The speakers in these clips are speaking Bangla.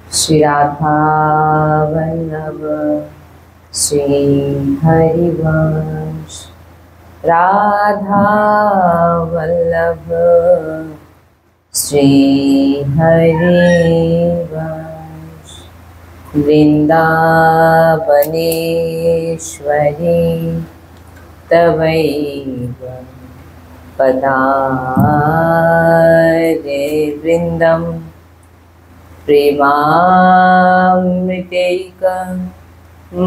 श्री राधा वल्लभ श्री हरिवंश राधा वल्लभ श्री हरिवंश वृंदावनेश्वरी तवैव पदारे वृंदम प्रेमामृतैक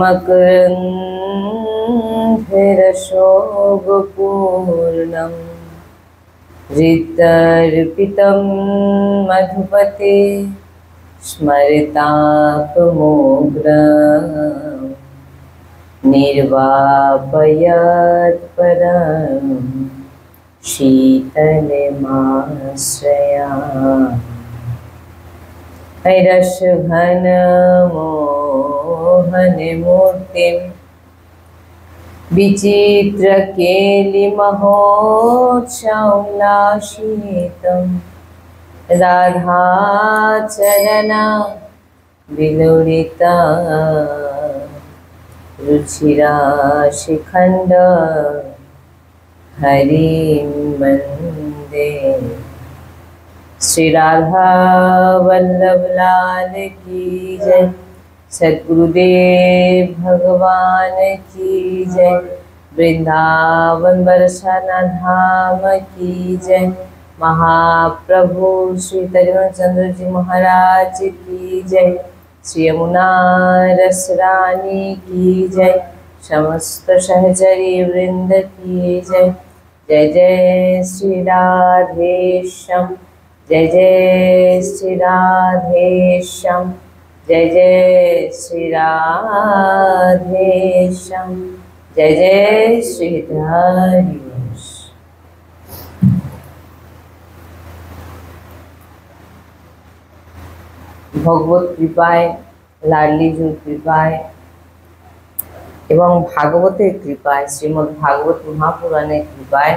मकरन्धरशोभपूर्णं ऋतर्पितं मधुपते स्मरतापमोग्रं निर्वापयत् परं शीतलमाश्रयामि हैरशघन मोहनमूर्तिं विचित्रकेलिमहोत्सवोल्लासितं राधाचरणा विलोलिता रुचिराशिखण्ड हरिं वन्दे। श्री राधा वल्लभ लाल की जय। सद्गुरुदेव भगवान की जय। वृंदावन बरसाना धाम की जय। महाप्रभु श्री तरुण चंद्र जी महाराज की जय। श्री यमुना रस रानी की जय। समस्त सहचरी वृंद की जय। जय जय श्री राधेश्याम। जय जय श्री राधेश्याम। जय जय श्री राधेश्याम। जय जय श्री हरिवंश। भगवत कृपाय लाडलीजुर कृपाय এবং ভাগবতের কৃপায় শ্রীমদ্ ভাগবত মহাপুরাণের কৃপায়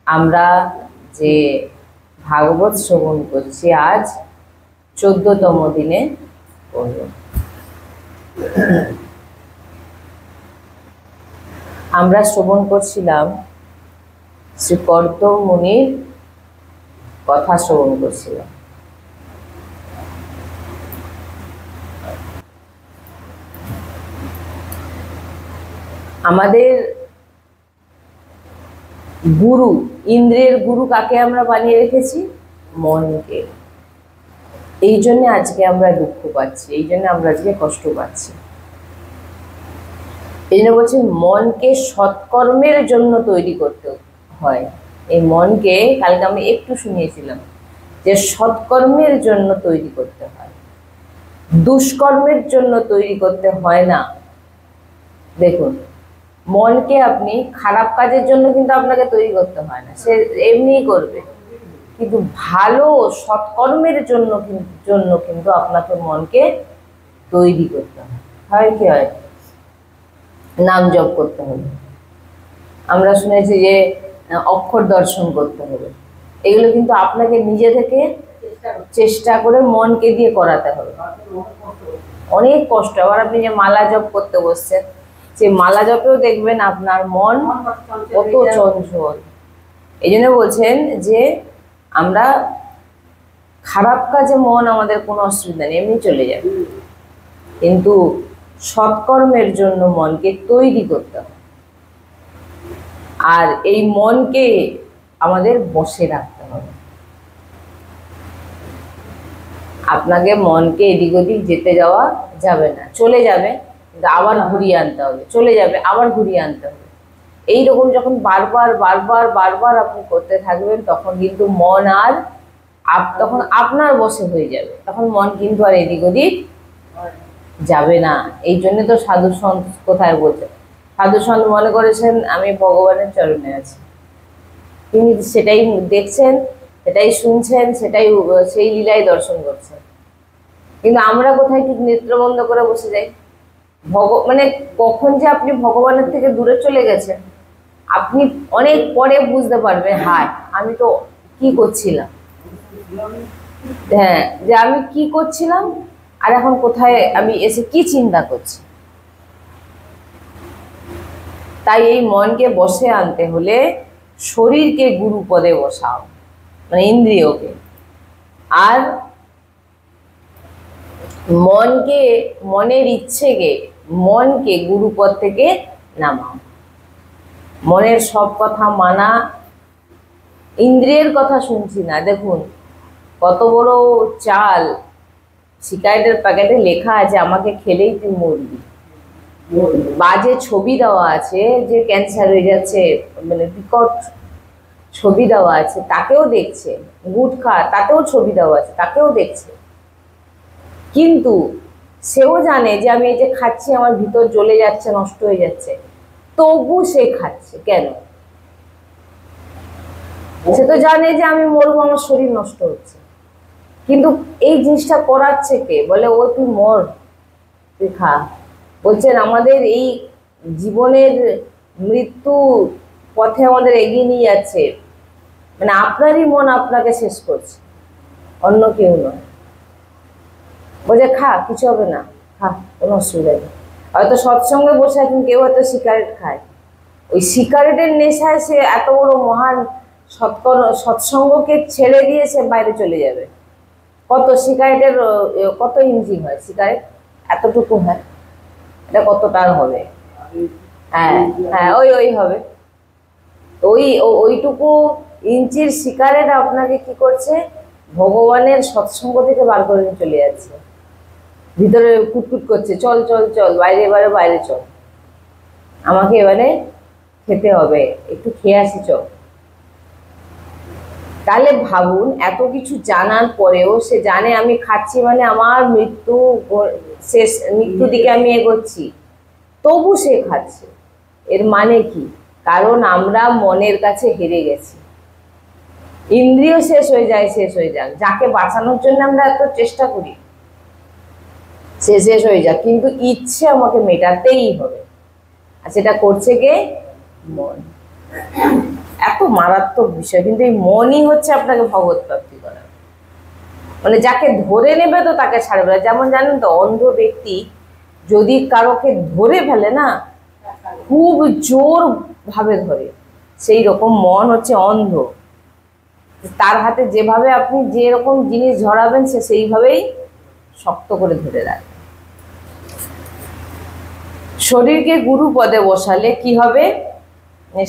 আমরা যে ভাগবত শ্রবণ করছি আজ 14তম দিনে পড়ব। আমরা শ্রবণ করছিলাম শ্রী কর্দম মুনির কথা শ্রবণ করছিলাম। আমাদের গুরু, ইন্দ্রের গুরু কাকে আমরা বানিয়ে রেখেছি? মনকে। এই জন্য আজকে আমরা দুঃখ পাচ্ছি, এই জন্য আমরা আজকে কষ্ট পাচ্ছি। এই জন্য বলছি মনকে সৎকর্মের জন্য তৈরি করতে হয়। এই মনকে কালকে আমি একটু শুনিয়েছিলাম যে সৎকর্মের জন্য তৈরি করতে হয়, দুষ্কর্মের জন্য তৈরি করতে হয় না। দেখুন, মনকে আপনি খারাপ কাজের জন্য কিন্তু আপনাকে তৈরি করতে হয় না, সে এমনিই করবে। কিন্তু ভালো সৎকর্মের জন্য কিন্তু আপনাকে মনকে তৈরি করতে হয়। হয় কি হয়? নাম জপ করতে হবে, আমরা শুনেছি যে অক্ষর দর্শন করতে হবে। এগুলো কিন্তু আপনাকে নিজে থেকে চেষ্টা করে মনকে দিয়ে করাতে হবে। অনেক কষ্ট। আবার আপনি যে মালা জপ করতে বসছেন, যে মালা জপেও দেখবেন আপনার মন কত চঞ্চল। এই জন্য বলছেন যে আমরা খারাপ কাজে মন আমাদের কোনো অসুবিধা নেই, এমনি চলে যাবে। কিন্তু সৎকর্মের জন্য মনকে তৈরি করতে হবে। আর এই মনকে আমাদের বশে রাখতে হবে। আপনাকে মনকে এদিক ওদিক যেতে যাওয়া যাবে না। চলে যাবে কিন্তু আবার ঘুরিয়ে আনতে হবে, চলে যাবে আবার ঘুরিয়ে আনতে হবে। এইরকম যখন বারবার বারবার বারবার আপনি করতে থাকবেন, তখন কিন্তু মন আর তখন আপনার বশে হয়ে যাবে। তখন মন কিন্তু আর এদিক ওদিক যাবে না। এই জন্য তো সাধু সন্ত কোথায় বলছে, সাধু সন্ত মনে করেছেন আমি ভগবানের চরণে আছি। তিনি সেটাই দেখছেন, সেটাই শুনছেন, সেই লীলাই দর্শন করছেন। কিন্তু আমরা কোথায় ঠিক নেত্র বন্ধ করে বসে যাই। মানে কখন যে আপনি ভগবানের থেকে দূরে চলে গেছেন আপনি অনেক পরে বুঝতে পারবেন, হায় আমি তো কি করছিলাম। হ্যাঁ, যে আমি কি করছিলাম আর এখন কোথায় আমি এসে কি চিন্তা করছি। তাই এই মনকে বসে আনতে হলে শরীরকে গুরুপদে বসাও, মানে ইন্দ্রিয়কে, আর মনকে, মনের ইচ্ছেকে, মনকে গুরুপদ থেকে নামাও। মনের সব কথা মানা, ইন্দ্রিয়ের কথা শুনছি না। দেখুন কত বড় চাল, সিগারেটের প্যাকেটে লেখা আছে আমাকে খেলেই তুই মরবি, বাজে ছবি দেওয়া আছে যে ক্যান্সার হয়ে যাচ্ছে, মানে বিকট ছবি দেওয়া আছে, তাকেও দেখছে। গুটখা, তাতেও ছবি দেওয়া আছে, তাকেও দেখছে। কিন্তু সেও জানে যে আমি এই যে খাচ্ছি আমার ভিতর জ্বলে যাচ্ছে, নষ্ট হয়ে যাচ্ছে, তবু সে খাচ্ছে কেন? সে তো জানে যে আমি মরবো, আমার শরীর নষ্ট হচ্ছে, কিন্তু এই জিনিসটা করাচ্ছে কে? বলে ও তুই মর, তুই খা। বলছেন আমাদের এই জীবনের মৃত্যু পথে আমাদের এগিয়ে নিয়ে যাচ্ছে, মানে আপনারই মন আপনাকে শেষ করছে, অন্য কেউ নয়। বলছে খা, কিছু হবে না, খা, কোনো অসুবিধা নেই। হয়তো সৎসঙ্গে বসে আছেন, কেউ হয়তো সিগারেট খায়, ওই সিগারেটের নেশায় সে এত বড় মহান সৎসঙ্গকে ছেড়ে দিয়ে সে বাইরে চলে যাবে। কত সিগারেটের কত ইঞ্চি হয় সিগারেট? এতটুকু হয়, এটা কতটার হবে? হ্যাঁ হ্যাঁ, ওই ওই হবে। ওইটুকু ইঞ্চির সিগারেট আপনাকে কি করছে? ভগবানের সৎসঙ্গ থেকে বার করে নিয়ে চলে যাচ্ছে, ভিতরে কুটকুট করছে, চল চল চল বাইরে, এবারে বাইরে চল, আমাকে এবারে খেতে হবে, একটু খেয়ে আসি চল। তাহলে ভাবুন, এত কিছু জানার পরেও সে জানে আমি খাচ্ছি মানে আমার মৃত্যু শেষ, মৃত্যু দিকে আমি এগোচ্ছি, তবু সে খাচ্ছে। এর মানে কি? কারণ আমরা মনের কাছে হেরে গেছি। ইন্দ্রিয় শেষ হয়ে যায়, শেষ হয়ে যাক, যাকে বাঁচানোর জন্য আমরা এত চেষ্টা করি, সে শেষ হয়ে যাক, কিন্তু ইচ্ছে আমাকে মেটাতেই হবে, আর সেটা করছে কে? মন। এত মারাত্মক বিষয়, কিন্তু এই মনই হচ্ছে আপনাকে ভগবত প্রাপ্তি করা, মানে যাকে ধরে নেবে তো তাকে ছাড়বে না। যেমন জানেন তো, অন্ধ ব্যক্তি যদি কারোকে ধরে ফেলে না, খুব জোর ভাবে ধরে, সেই রকম মন হচ্ছে অন্ধ, তার হাতে যেভাবে আপনি যে রকম জিনিস ঝরাবেন সে সেইভাবেই শক্ত করে ধরে রাখবে। শরীরকে গুরু পদে বসালে কি হবে?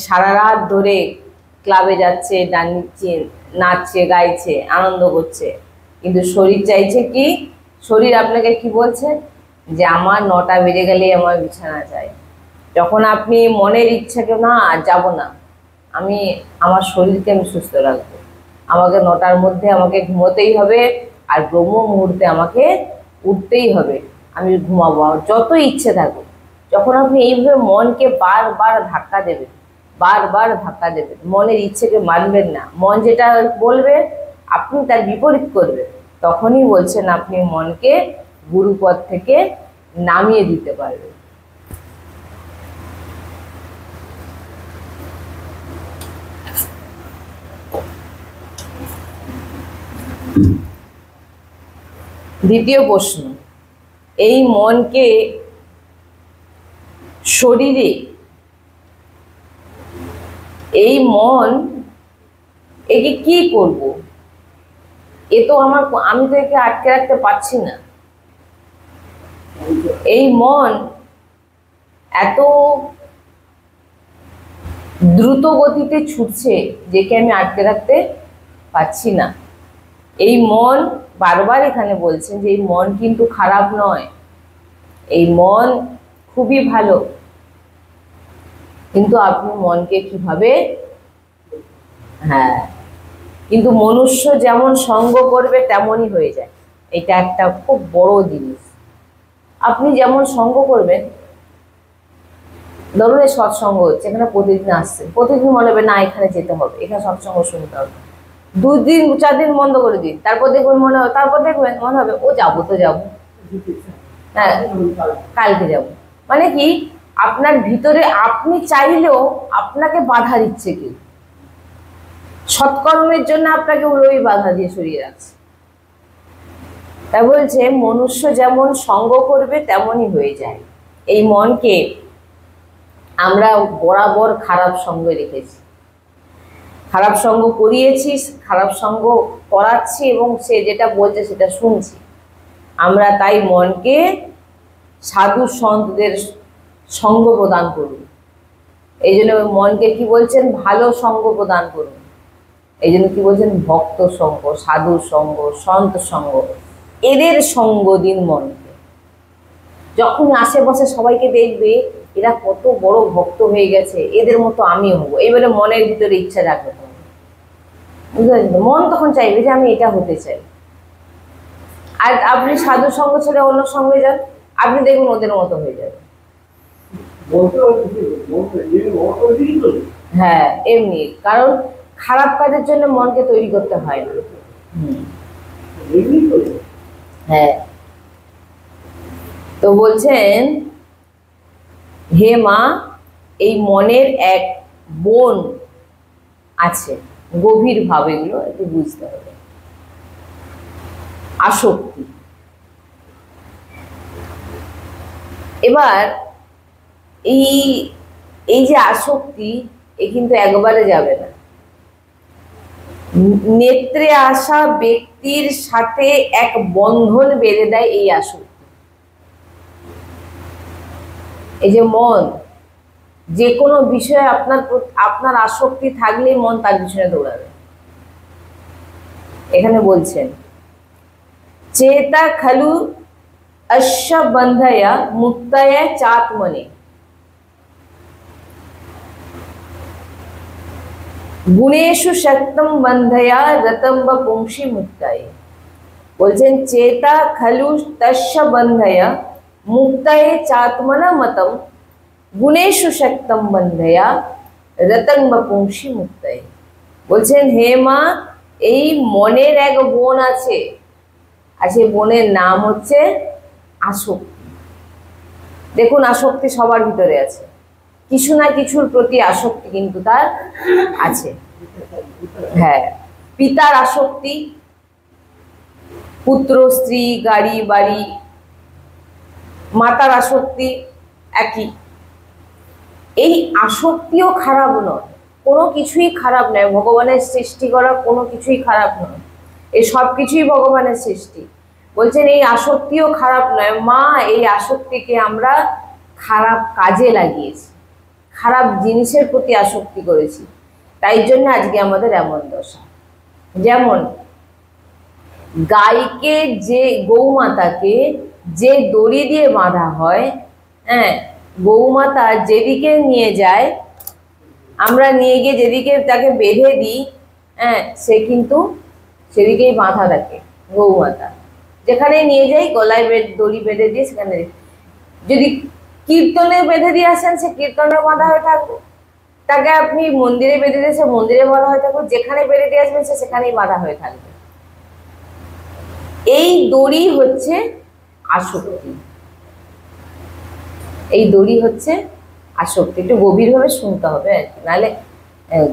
সারা রাত ধরে ক্লাবে যাচ্ছে, নাচছে, গাইছে, আনন্দ করছে, কিন্তু শরীর চাইছে কি? শরীর আপনাকে কি বলছে? যে আমার 9টা বেজে গেলেই আমার বিছানা চাই। যখন আপনি মনের ইচ্ছাকে, না যাব না, আমি আমার শরীরকে আমি সুস্থ রাখবো, আমাকে 9টার মধ্যে আমাকে ঘুমোতেই হবে, আর ব্রহ্ম মুহূর্তে আমাকে উঠতেই হবে, আমি ঘুমাবো, যত ইচ্ছে থাকুক। যখন আপনি এইভাবে মনকে বারবার ধাক্কা দেবেন, বারবার ধাক্কা দেবেন, মনের ইচ্ছেকে মানবেন না, মন যেটা বলবে আপনি তার বিপরীত করবেন, তখনই বলছেন আপনি মনকে গুরুপদ থেকে নামিয়ে দিতে পারবেন। দ্বিতীয় প্রশ্ন, এই মনকে শরীরে, এই মন, একে কি করব? এ তো আমি তো একে আটকে রাখতে পারছি না। এই মন এত দ্রুত গতিতে ছুটছে, যেকে আমি আটকে রাখতে পারছি না। এই মন, বারবার এখানে বলছেন যে এই মন কিন্তু খারাপ নয়, এই মন খুবই ভালো, কিন্তু আপনি মনকে কিভাবে, হ্যাঁ, কিন্তু মনুষ্য যেমন সঙ্গ করবে তেমনই হয়ে যায়, এটা একটা খুব বড় জিনিস। আপনি যেমন সঙ্গ করবেন, ধরুন এই সৎসঙ্গ হচ্ছে, এখানে প্রতিদিন আসছেন, প্রতিদিন মনে হবে না এখানে যেতে হবে, এখানে সৎসঙ্গ শুনতে হবে, 2 দিন 4 দিন বন্ধ করে দিন, তারপর দেখবেন মনে হবে ও যাবো তো যাবো, হ্যাঁ কালকে যাব। মানে কি, আপনার ভিতরে আপনি চাইলেও আপনাকে বাধা দিচ্ছে কেউ। সৎকর্মের জন্য আপনাকে ওই বাধা দিয়ে সরিয়ে রাখছে। তা বলছে মনুষ্য যেমন সঙ্গ করবে তেমনই হয়ে যায়। এই মনকে আমরা বরাবর খারাপ সঙ্গে রেখেছি, খারাপ সঙ্গ করিয়েছি, খারাপ সঙ্গ করাচ্ছি এবং সে যেটা বলছে সেটা শুনছি। আমরা তাই মনকে সাধু সন্তদের সঙ্গ প্রদান করুন। এই জন্য মনকে কি বলছেন? ভালো সঙ্গ প্রদান করুন। এই জন্য কি বলছেন? ভক্ত সঙ্গ, সাধু সঙ্গ, সন্ত সঙ্গ, এদের সঙ্গ দিন মনকে। যখন আশেপাশে সবাইকে দেখবে এরা কত বড় ভক্ত হয়ে গেছে, এদের মতো আমি হবো, এবারে মনের ভিতরে ইচ্ছা জাগ্রত হবে, বুঝতে পারছেন? মন তখন চাইবে যে আমি এটা হতে চাই। আর আপনি সাধু সঙ্গ ছেড়ে অন্য সঙ্গে যান, আপনি দেখুন ওদের মতো হয়ে যাবে। হ্যাঁ, এমনি, কারণ খারাপ কাজের জন্য মনকে তৈরি করতে হয় না। হ্যাঁ, তো বলছেন হে মা, এই মনের এক বন আছে, গভীর ভাবে এগুলো একটু বুঝতে হবে। আসক্তি। এবার এই যে আসক্তি, এ কিন্তু একবারে যাবে না। নেত্রে আসা ব্যক্তির সাথে এক বন্ধন বেঁধে দেয় এই আসক্তি। এই যে মন, যে কোনো বিষয়ে আপনার আসক্তি থাকলেই মন তার পিছনে দৌড়াবে। এখানে বলছেন চেতা খালু অশ্ব বন্ধয়া মুক্তয়া চাত্মনে গুণেশু শক্তম বন্ধয়া রতম বা পুংসি মুক্তায়। বলছেন চেতা খালু তস্য বন্ধয়া মুক্তায়ে চাত্মনা মতম গুণেশু শক্তম বন্ধয়া রতং বা পুংসি মুক্তায়। বলছেন হে মা, এই মনের এক বন আছে, আর সেই বনের নাম হচ্ছে আসক্তি। দেখুন, আসক্তি সবার ভিতরে আছে, কিছু না কিছুর প্রতি আসক্তি কিন্তু তার আছে। হ্যাঁ, পিতার আসক্তি, পুত্র, স্ত্রী, গাড়ি, বাড়ি। মাতার আসক্তি একই। এই আসক্তিও খারাপ নয়, কোনো কিছুই খারাপ নয়। ভগবানের সৃষ্টি করা কোনো কিছুই খারাপ নয়, এই সব কিছুই ভগবানের সৃষ্টি। বলছেন এই আসক্তিও খারাপ নয় মা, এই আসক্তিকে আমরা খারাপ কাজে লাগিয়েছি, খারাপ জিনিসের প্রতি আসক্তি করেছি, তাই জন্য আজকে আমাদের এমন দশা। যেমন গাইকে, যে গৌমাতাকে যে দড়ি দিয়ে বাঁধা হয়, হ্যাঁ, গৌমাতা যেদিকে নিয়ে যায়, আমরা নিয়ে গিয়ে যেদিকে তাকে বেঁধে দিই, হ্যাঁ, সে কিন্তু সেদিকেই বাঁধা থাকে। গৌমাতা যেখানে নিয়ে যাই গলায় দড়ি বেঁধে দিয়ে সেখানে, যদি কীর্তনে বেঁধে দিয়ে আসেন সে কীর্তনে বাঁধা হয়ে থাকবে, তাকে আপনি মন্দিরে বেঁধে দিয়ে সে মন্দিরে বাঁধা হয়ে থাকবে, যেখানে বেঁধে দিয়ে আসবেন সে সেখানেই বাঁধা হয়ে থাকবে। এই দড়ি হচ্ছে আসক্তি, এই দড়ি হচ্ছে আসক্তি। একটু গভীরভাবে শুনতে হবে আর কি, নাহলে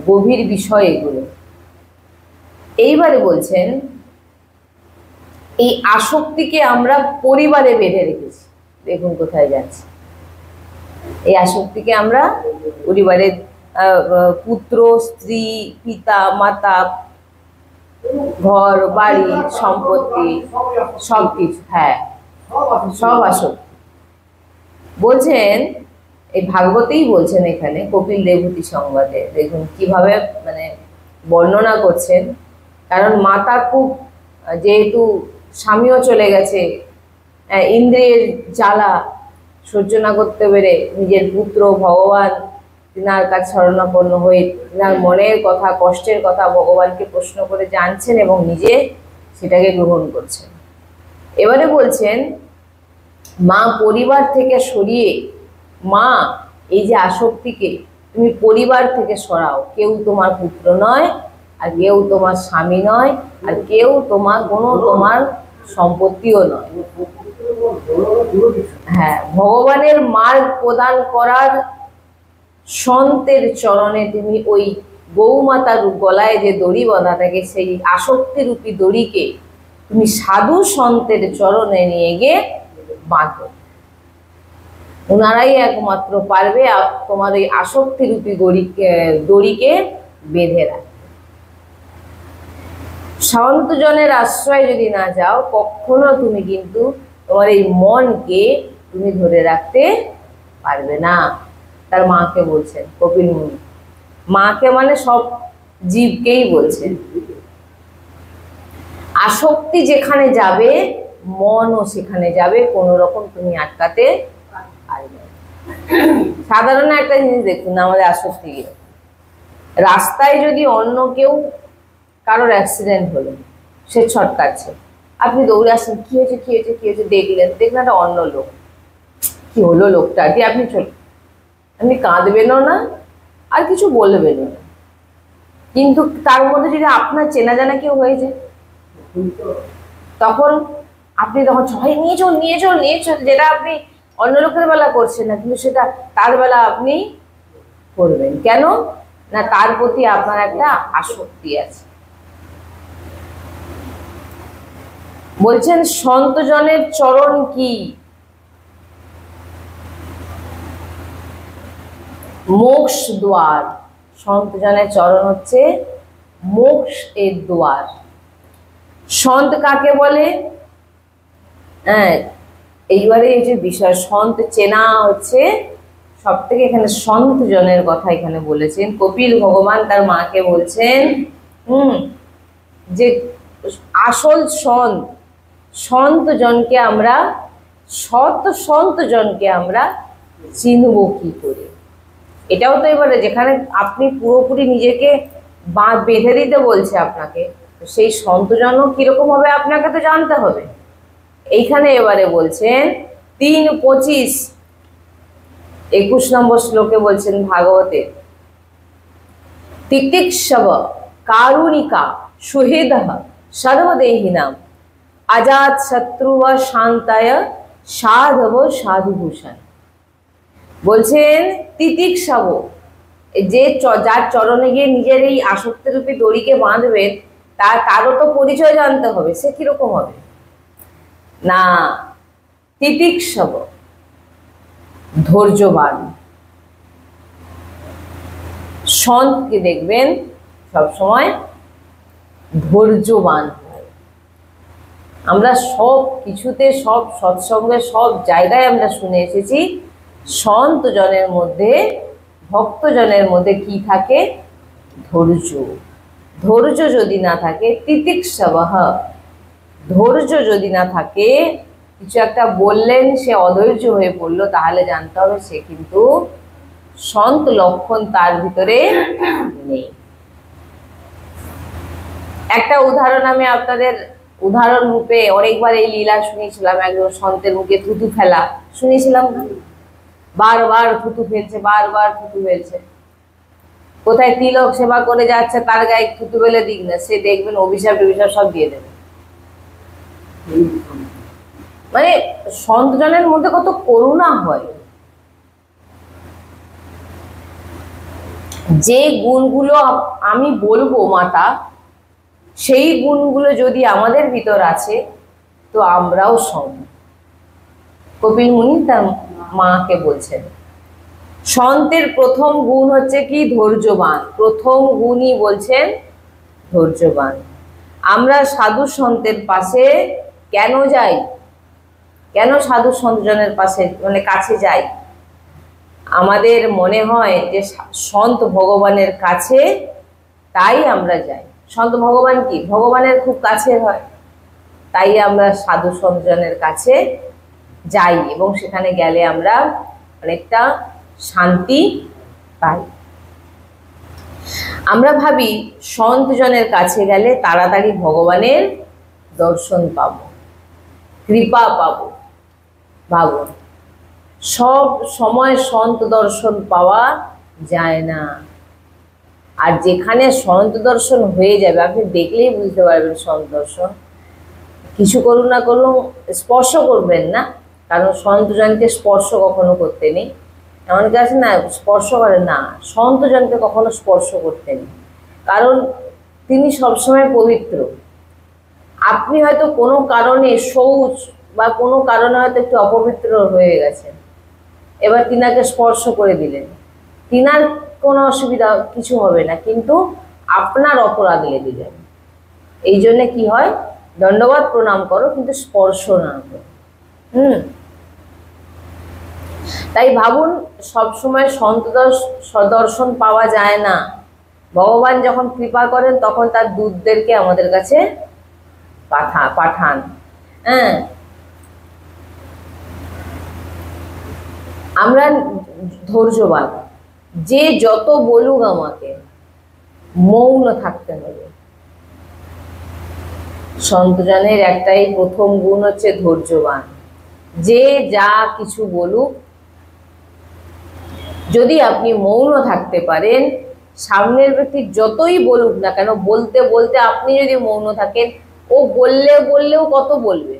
গভীর বিষয় এগুলো। এইবারে বলছেন এই আসক্তিকে আমরা পরিবারে বেঁধে রেখেছি। দেখুন কোথায় যাচ্ছে। এই আসক্তিকে আমরা পরিবারের পুত্র, স্ত্রী, পিতা, মাতা, ঘর বাড়ি, সম্পত্তি, সবকিছু, হ্যাঁ, সব আসক্তি। বলছেন এই ভাগবতেই বলছেন, এখানে কপিল দেবভূতি সংবাদে দেখুন কিভাবে মানে বর্ণনা করছেন। কারণ মাতা খুব, যেহেতু স্বামীও চলে গেছে, ইন্দ্রিয়ের জ্বালা সহ্য না করতে পেরে নিজের পুত্র ভগবান তিনার কাছে শরণাপন্ন হয়ে তিনার মনের কথা, কষ্টের কথা ভগবানকে প্রশ্ন করে জানছেন এবং নিজে সেটাকে গ্রহণ করছেন। এবারে বলছেন মা পরিবার থেকে সরিয়ে, মা এই যে আসক্তিকে তুমি পরিবার থেকে সরাও। কেউ তোমার পুত্র নয়, আর কেউ তোমার স্বামী নয়, আর কেউ তোমার কোনো তোমার সম্পত্তিও নয়। হ্যাঁ, ভগবানের মার্গ প্রদান করার সন্তের চরণে তুমি ওই গৌমাতার গলায় যে দড়ি বাঁধা থাকে, সেই আসক্তিরূপী দড়িকে তুমি সাধু সন্তের চরণে নিয়ে গিয়ে বাঁধো। ওনারাই একমাত্র পারবে তোমার এই আসক্তিরূপী দড়িকে বেঁধে রাখতে। সন্তজনের আশ্রয় যদি না যাও, কখনো তুমি কিন্তু তোমার এই মনকে তুমি ধরে রাখতে পারবে না। তার মাকে বলছেন কপিল মুনি। মাকে মানে সব জীবকেই বলছেন। আসক্তি যেখানে যাবে, মনও সেখানে যাবে, কোনো রকম তুমি আটকাতে পারবে। সাধারণ একটা জিনিস দেখুন, আমাদের আসক্তি, রাস্তায় যদি অন্য কেউ, কারোর অ্যাক্সিডেন্ট হলো, সে ছটকাচ্ছে, আপনি দৌড়ে আসেন, কি হয়েছে কি হয়েছে কি হয়েছে, দেখলেন একটা অন্য লোক, কি হলো লোকটা, কি আপনি আপনি কাঁদবেনও না আর কিছু বলবেনও না, কিন্তু তার মধ্যে যদি আপনার চেনা জানা কেউ হয়ে যায়, তখন আপনি সবাই নিয়ে চল নিয়ে চল নিয়ে চল, যেটা আপনি অন্য লোকের বেলা করছেন না, কিন্তু সেটা তার বেলা আপনি করবেন। কেন না, তার প্রতি আপনার একটা আসক্তি আছে। বলছেন সন্তজনের চরণ কি? মোক্ষ দ্বার। সন্তজনের চরণ হচ্ছে মোক্ষ এর দ্বার। সন্ত কাকে বলে? হ্যাঁ, এইবারে এই যে বিষয়, সন্ত চেনা হচ্ছে সব থেকে, এখানে সন্ত জনের কথা এখানে বলেছেন কপিল ভগবান তার মাকে বলছেন যে আসল সন্ত জনকে আমরা, সন্ত জনকে আমরা চিনব কি করে? এটাও তো এবারে যেখানে আপনি পুরোপুরি নিজেকে বেঁধে দিতে বলছে আপনাকে, সেই সন্তজনও কিরকম হবে আপনাকে তো জানতে হবে। এইখানে এবারে বলছেন 3:25 21 নম্বর শ্লোকে বলছেন ভাগবতে, তিতিক্ষব কারুণিকা সুহৃদঃ সর্বদেহিনাম আজাত শত্রুব শান্তায় সাধব সাধুভূষণ। বলছেন তিতিক্ষব, যে যার চরণে গিয়ে নিজের এই আসক্তিরূপী দড়িকে বাঁধবেন, তারও তো পরিচয় জানতে হবে, সে কিরকম হবে না। তিতিক্ষব ধৈর্যবান। সন্তকে দেখবেন সবসময় ধৈর্যবান। আমরা সব কিছুতে, সব সৎসঙ্গে, সব জায়গায় আমরা শুনে এসেছি সন্ত জনের মধ্যে, ভক্তজনের মধ্যে কি থাকে? ধৈর্য। ধৈর্য যদি না থাকে, তিতিক্ষবঃ, ধৈর্য যদি না থাকে, কিছু একটা বললেন সে অধৈর্য হয়ে পড়লো, তাহলে জানতে হবে সে কিন্তু সন্ত লক্ষণ তার ভিতরে নেই। একটা উদাহরণ আমি আপনাদের উদাহরণ রূপে অনেকবার এই লীলা শুনেছিলাম। একজন সন্তের মুখে থুতু ফেলা শুনেছিলাম না, বারবার থুতু ফেলছে, বারবার থুতু ফেলছে। কোথায় তিলক সেবা করে যাচ্ছে, তার গায়ে থুতু ফেলে দিক না, সে দেখবেন অভিশাপ টভিশাপ সব দিয়ে দেবে। মানে সন্তজনের মধ্যে কত করুণা হয়। যে গুণগুলো আমি বলবো মাতা, সেই গুণগুলো যদি আমাদের ভিতর আছে, তো আমরাও সন্ত। কপিল মুনি তার মাকে বলছেন সন্তের প্রথম গুণ হচ্ছে কি? ধৈর্যবান। প্রথম গুণই বলছেন ধৈর্যবান। আমরা সাধু সন্তের পাশে কেন যাই? কেন সাধু সন্তজনের পাশে মানে কাছে যাই? আমাদের মনে হয় যে সন্ত ভগবানের কাছে, তাই আমরা যাই। সন্ত ভগবান কি? ভগবানের খুব কাছে হয়, তাই আমরা সাধু সন্তজনের কাছে যাই, এবং সেখানে গেলে আমরা অনেকটা শান্তি পাই। আমরা ভাবি সন্তজনের কাছে গেলে তাড়াতাড়ি ভগবানের দর্শন পাবো, কৃপা পাবো। ভাবুন, সব সময় সন্ত দর্শন পাওয়া যায় না। আর যেখানে সন্ত দর্শন হয়ে যাবে, আপনি দেখলেই বুঝতে পারবেন সন্ত দর্শন। কিছু করুন না করুন, স্পর্শ করবেন না, কারণ সন্তজনকে স্পর্শ কখনো করতে নেই। এমনকি আছে না স্পর্শ করে না, সন্তজনকে কখনো স্পর্শ করতেন, কারণ তিনি সবসময় পবিত্র। আপনি হয়তো কোনো কারণে শৌচ বা কোনো কারণে হয়তো একটু অপবিত্র হয়ে গেছেন, এবার তিনাকে স্পর্শ করে দিলেন, তিনার কোনো অসুবিধা কিছু হবে না, কিন্তু আপনার অপরাধ লেগে যাবে। এই জন্য কি হয়, দণ্ডবাদ প্রণাম করো কিন্তু স্পর্শ না করো। তাই ভাবুন, সবসময় দর্শন পাওয়া যায় না। ভগবান যখন কৃপা করেন তখন তার দূতদেরকে আমাদের কাছে পাঠান। হ্যাঁ, আমরা ধৈর্যবান, যে যত বলুক আমাকে মৌন থাকতে হবে। সন্তজনের একটাই প্রথম গুণ হচ্ছে ধৈর্যবান। যে যা কিছু বলুক, যদি আপনি মৌন থাকতে পারেন, সামনের ব্যক্তি যতই বলুক না কেন, বলতে বলতে আপনি যদি মৌন থাকেন, ও বললেও কত বলবে।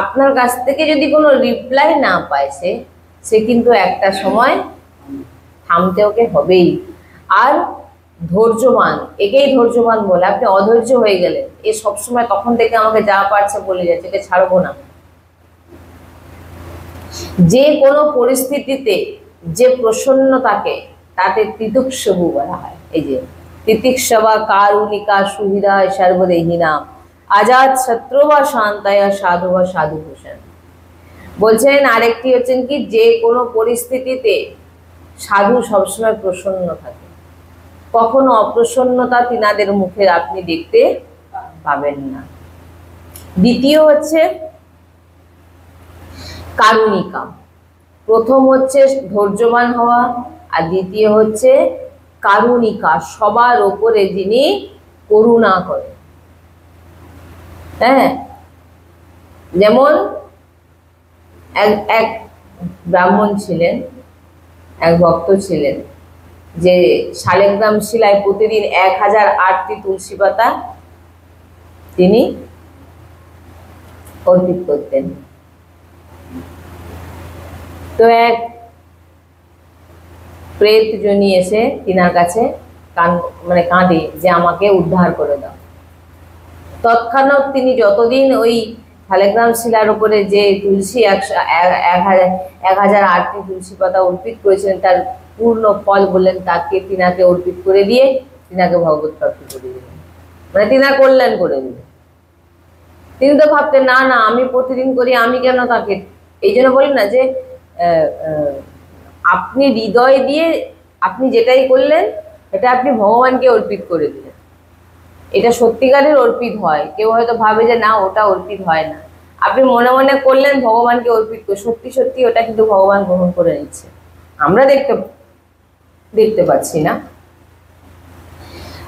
আপনার কাছ থেকে যদি কোনো রিপ্লাই না পায় সে কিন্তু একটা সময় থামতে ওকে হবেই। আর ধৈর্যবান, একেই ধৈর্যবান বলে। আপনি অধৈর্য হয়ে গেলেন, এ সবসময় তখন থেকে আমাকে যা পারছে বলে যাচ্ছে, একে ছাড়বো না। যে কোনো পরিস্থিতিতে যে প্রসন্ন থাকে তাতে তিতিক্ষবু বলা হয়। এই যে তিতিক্ষবা কারুণিকা সুহৃদা সর্বদেহিনা আজাদ শত্রু বা শান্তায়া সাধু বা সাধুভূষণ। বলছেন আরেকটি হচ্ছেন কি, যে কোনো পরিস্থিতিতে সাধু সবসময় প্রসন্ন থাকে, কখনো অপ্রসন্নতা তিনাদের মুখে আপনি দেখতে পাবেন না। দ্বিতীয় হচ্ছে কারুণিকা। প্রথম হচ্ছে ধৈর্যবান হওয়া, আর দ্বিতীয় হচ্ছে কারুণিকা, সবার ওপরে যিনি করুণা করেন। হ্যাঁ, যেমন এক ব্রাহ্মণ ছিলেন, এক ভক্ত ছিলেন, যে শালেগ্রাম শিলায় প্রতিদিন 1008টি তুলসী পাতা তিনি অর্পিত করতেন। তো এক প্রেত জনী এসে তিনার কাছে কাঁদে যে আমাকে উদ্ধার করে দাও। তৎক্ষণাৎ তিনি যতদিন ওই শালেগ্রাম শিলার উপরে যে তুলসী 1008টি তুলসী পাতা অর্পিত করেছিলেন, তার পূর্ণ ফল বললেন তাকে তিনাকে অর্পিত করে দিয়ে তিনাকে ভগবত প্রাপ্তি করে দিলেন, মানে তিনার কল্যাণ করে দিলেন। তিনি তো ভাবতেন না না আমি প্রতিদিন করি, আমি কেন তাকে। এই জন্য বলেন না যে আপনি হৃদয় দিয়ে আপনি যেটাই করলেন এটা আপনি ভগবানকে অর্পিত করে দিলেন, এটা সত্যিকারের অর্পিত হয়। কেউ হয়তো ভাবে যে না ওটা অর্পিত হয় না, আপনি মনে মনে করলেন ভগবানকে অর্পিত করে, সত্যি সত্যি ওটা কিন্তু ভগবান গ্রহণ করে নিচ্ছে, আমরা দেখতে পাচ্ছি না।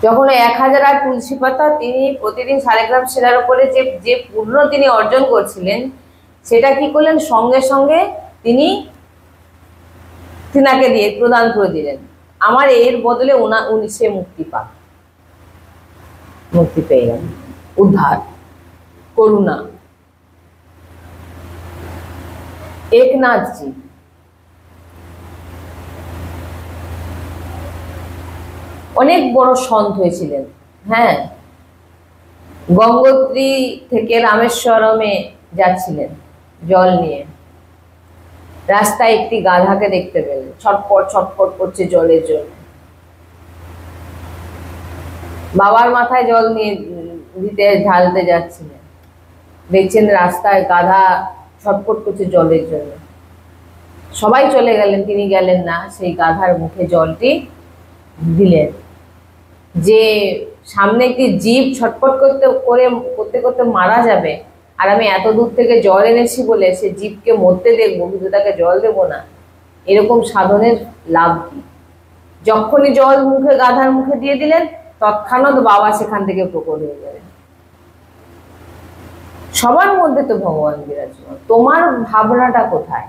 যখন 1008 তুলসী পাতা তিনি প্রতিদিন শালেগ্রাম শিলার উপরে যে পূর্ণ তিনি অর্জন করছিলেন, সেটা কি করলেন, সঙ্গে সঙ্গে তিনাকে দিয়ে প্রদান করে দিলেন। আমার এর বদলে সে মুক্তি পেয়ে গেল, উদ্ধার, করুণা। একনাথজি অনেক বড় সন্ত হয়েছিলেন। হ্যাঁ, গঙ্গোত্রী থেকে রামেশ্বরমে যাচ্ছিলেন জল নিয়ে, রাস্তায় একটি গাধাকে দেখতে পেলেন, ছটপট ছটপট করছে জলের জন্য। বাবার মাথায় জল নিয়ে ঢালতে যাচ্ছিলেন, দেখছেন রাস্তায় গাধা ছটপট করছে জলের জন্য। সবাই চলে গেলেন, তিনি গেলেন না, সেই গাধার মুখে জলটি দিলেন। যে সামনে একটি জীব ছটপট করতে করতে মারা যাবে, আর আমি এত দূর থেকে জল এনেছি বলে সে জীবকে মরতে দেখবো কিন্তু তাকে জল দেবো না, এরকম সাধনের লাভ কি? যখনই জল গাধার মুখে দিয়ে দিলেন, তৎক্ষণাৎ বাবা সেখান থেকে প্রকট হয়ে গেলেন। সবার মধ্যে তো ভগবান বিরাজমান, তোমার ভাবনাটা কোথায়?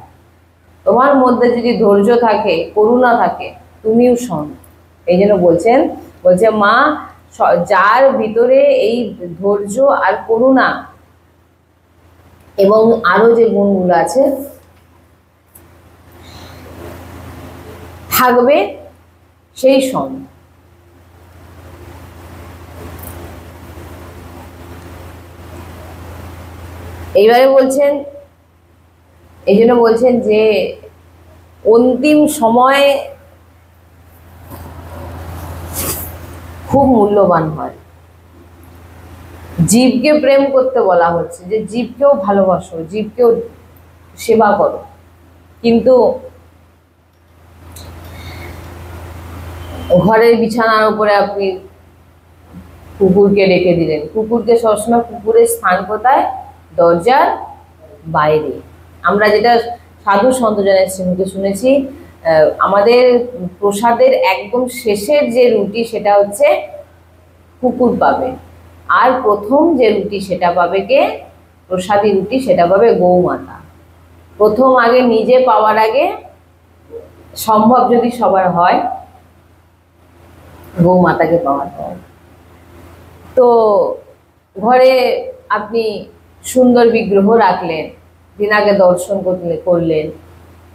তোমার মধ্যে যদি ধৈর্য থাকে, করুণা থাকে, তুমিও সন্ত। এই জন্য বলছে মা, যার ভিতরে এই ধৈর্য আর করুণা এবং আরো যে গুণগুলো আছে, থাকবে সেই সম। এইবারে বলছেন, এই জন্য বলছেন যে অন্তিম সময় খুব মূল্যবান হয়। জীবকে প্রেম করতে বলা হচ্ছে, যে জীবকেও ভালোবাসো, জীবকেও সেবা করো, কিন্তু ঘরের বিছানার উপরে আপনি কুকুরকে রেখে দিলেন। কুকুরকে সবসময়, কুকুরের স্থান কোথায়? দরজার বাইরে। আমরা যেটা সাধু সন্তজনের মুখে শুনেছি, আমাদের প্রসাদের একদম শেষের যে রুটি সেটা হচ্ছে কুকুর পাবে, আর প্রথম যে রুটি সেটা পাবে কে? প্রসাদী রুটি সেটা পাবে গৌমাতা। প্রথম আগে নিজে পাওয়ার আগে, সম্ভব যদি সবার হয়, গৌমাতাকে পাওয়ার হয়। তো ঘরে আপনি সুন্দর বিগ্রহ রাখলেন, দিনাকে দর্শন করলেন,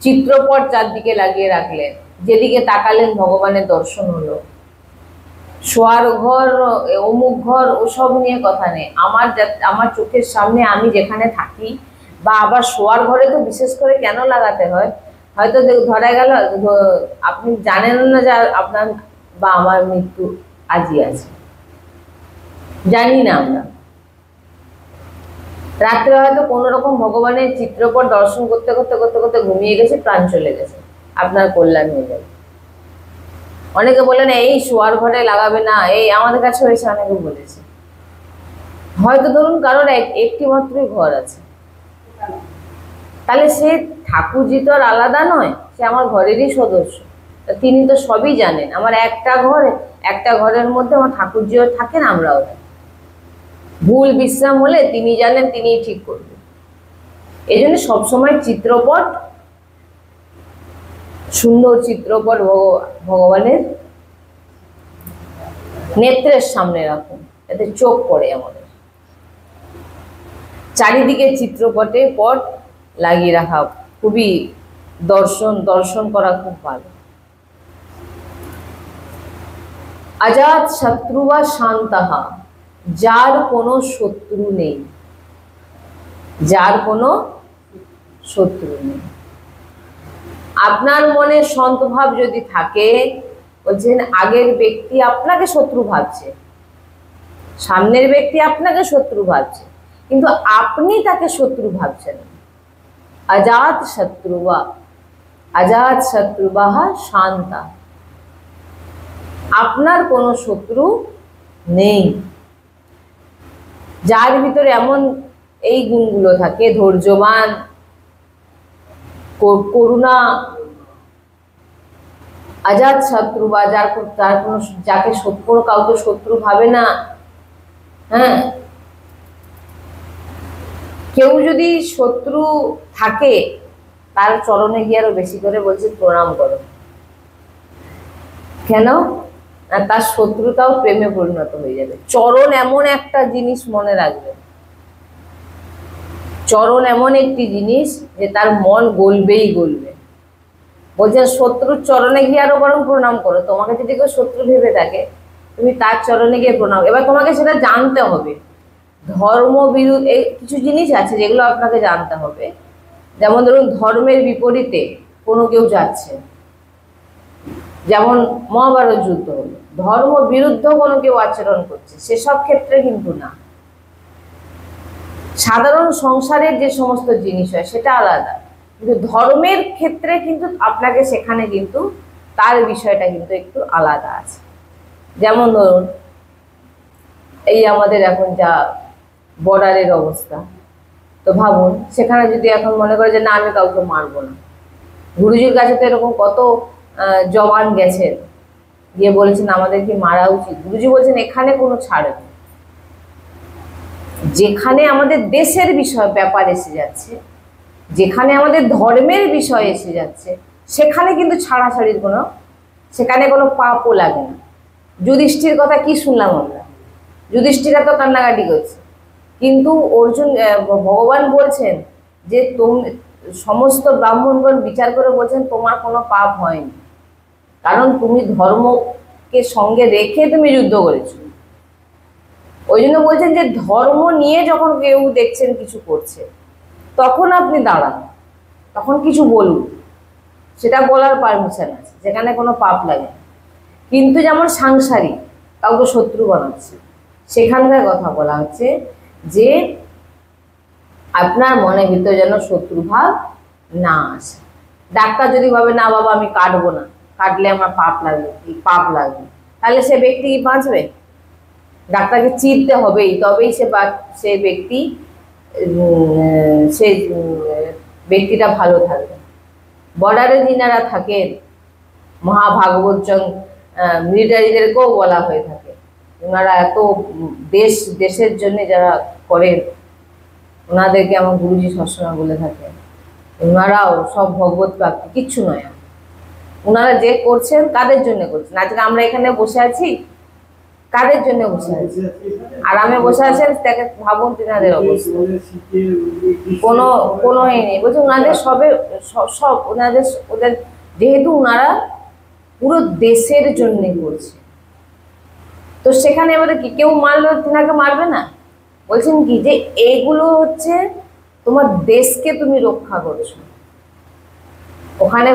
চিত্রপট চারদিকে লাগিয়ে রাখলেন, যেদিকে তাকালেন ভগবানের দর্শন হলো। শোয়ার ঘর, অমুক ঘর, ওসব নিয়ে কথা নেই। আমার চোখের সামনে আমি যেখানে থাকি, বা আবার শোয়ার ঘরে তো বিশেষ করে কেন লাগাতে হয়, হয়তো ধরা গেল আপনি জানেন না যে আপনার বা আমার মৃত্যু আজই আছে, জানি না আমরা। রাত্রে হয়তো কোনো রকম ভগবানের চিত্রপট দর্শন করতে করতে করতে করতে ঘুমিয়ে গেছে, প্রাণ চলে গেছে, আপনার কল্যাণ হয়ে যাবে। অনেকে বলেন এই শোয়ার ঘরে লাগাবে না, এই আমাদের কাছে হয়েছে, অনেকে বলেছে। হয়তো ধরুন কারোর একটি মাত্রই ঘর আছে, তাহলে সে ঠাকুরজি তো আর আলাদা নয়, সে আমার ঘরেরই সদস্য। তিনি তো সবই জানেন। আমার একটা ঘরের মধ্যে আমার ঠাকুরজিও থাকেন, আমরাও থাকি। ভুল বিশ্রাম হলে তিনি জানেন, তিনিই ঠিক করবেন। এই জন্য সবসময় চিত্রপট, সুন্দর চিত্রপট ভগবানের নেত্রের সামনে রাখুন, যাতে চোখ পড়ে আমাদের। চারিদিকে চিত্রপটে পট লাগিয়ে রাখা খুবই দর্শন করা খুব ভালো। আজাত শত্রু বা শান্তাহা, যার কোনো শত্রু নেই, যার কোনো শত্রু নেই। আপনার মনে সন্তভাব যদি থাকে, বলছেন আগের ব্যক্তি আপনাকে শত্রু ভাবছে, সামনের ব্যক্তি আপনাকে শত্রু ভাবছে, কিন্তু আপনি তাকে শত্রু ভাবছেন। আজাত শত্রুবাহা শান্তা, আপনার কোনো শত্রু নেই। যার ভিতরে এমন এই গুণগুলো থাকে, ধৈর্যবান, করুণা, আজাত শত্রু, বা যাকে কোনো কাউকে শত্রু ভাবে না। হ্যাঁ, কেউ যদি শত্রু থাকে, তার চরণে গিয়ে আরো বেশি করে বলছে প্রণাম করো। কেন? না, তার শত্রুতাও প্রেমে পরিণত হয়ে যাবে। চরণ এমন একটা জিনিস, মনে রাখবে, চরণ এমন একটি জিনিস যে তার মন গলবেই গলবে। বলছে শত্রুর চরণে গিয়ে আরো বরং প্রণাম করো। তোমাকে যদি কেউ শত্রু ভেবে থাকে, তুমি তার চরণে গিয়ে প্রণাম। এবার তোমাকে সেটা জানতে হবে। ধর্ম বিরুদ্ধে কিছু জিনিস আছে যেগুলো আপনাকে জানতে হবে। যেমন ধরুন, ধর্মের বিপরীতে কোনো কেউ যাচ্ছে, যেমন মহাভারত যুদ্ধ হলো, ধর্ম বিরুদ্ধ কোনো কেউ আচরণ করছে, সেসব ক্ষেত্রে কিন্তু না। সাধারণ সংসারের যে সমস্ত জিনিস হয় সেটা আলাদা, কিন্তু ধর্মের ক্ষেত্রে কিন্তু আপনাকে সেখানে কিন্তু তার বিষয়টা কিন্তু একটু আলাদা আছে। যেমন ধরুন, এই আমাদের এখন যা বর্ডারের অবস্থা, তো ভাবুন সেখানে যদি এখন মনে করে যে না, আমি কাউকে মারবো না। গুরুজির কাছে তো এরকম কত জওয়ান গেছেন, গিয়ে বলেছেন আমাদেরকে মারা উচিত। গুরুজি বলছেন এখানে কোনো ছাড় নেই। যেখানে আমাদের দেশের বিষয় ব্যাপার এসে যাচ্ছে, যেখানে আমাদের ধর্মের বিষয় এসে যাচ্ছে, সেখানে কিন্তু ছাড়াছাড়ির সেখানে কোনো পাপও লাগে না। যুধিষ্ঠির কথা কি শুনলাম আমরা, যুধিষ্ঠিরা তো কান্নাকাটি করছে, কিন্তু অর্জুন, ভগবান বলছেন যে সমস্ত ব্রাহ্মণগণ বিচার করে বলছেন তোমার কোনো পাপ হয়নি। কারণ তুমি ধর্মকে সঙ্গে রেখে তুমি যুদ্ধ করেছো। ওই জন্য বলছেন যে ধর্ম নিয়ে যখন কেউ দেখছেন কিছু করছে, তখন আপনি দাঁড়ান, তখন কিছু বলুন, সেটা বলার পারমিশন আছে, যেখানে কোনো পাপ লাগে। কিন্তু যেমন সাংসারিক কাউকে শত্রু বানাচ্ছে, সেখানকার কথা বলা হচ্ছে যে আপনার মনের ভিতরে যেন শত্রু ভাব না আসে। ডাক্তার যদি ভাবে না বাবা আমি কাটবো না, কাটলে আমার পাপ লাগবে, তাহলে সে ব্যক্তি কি বাঁচবে? ডাক্তারকে চিনতে হবেই, তবেই সে ব্যক্তিটা ভালো থাকবে। বর্ডারে যিনারা থাকেন, মহাভাগবত মিলিটারিদেরকেও বলা হয়ে থাকে, ওনারা এত দেশের জন্য যারা করেন, ওনাদেরকে আমার গুরুজি সবসময় বলে থাকেন, ওনারাও সব ভগবত প্রাপ্তি, কিচ্ছু নয়। ওনারা যে করছেন কাদের জন্য করছেন? আজকে আমরা এখানে বসে আছি, কাদের জন্য বসে আছি? আরামে বসে আছেন, তাকে ভাবুন তিনাদের অবস্থা, কোনো নেই। বলছে ওনাদের সব ওদের যেহেতু ওনারা পুরো দেশের জন্য করছে, তো সেখানে এবারে কি কেউ মারলো তিনাকে মারবে না? বলছেন কি যে এগুলো হচ্ছে তোমার দেশকে তুমি রক্ষা করছো। ওখানে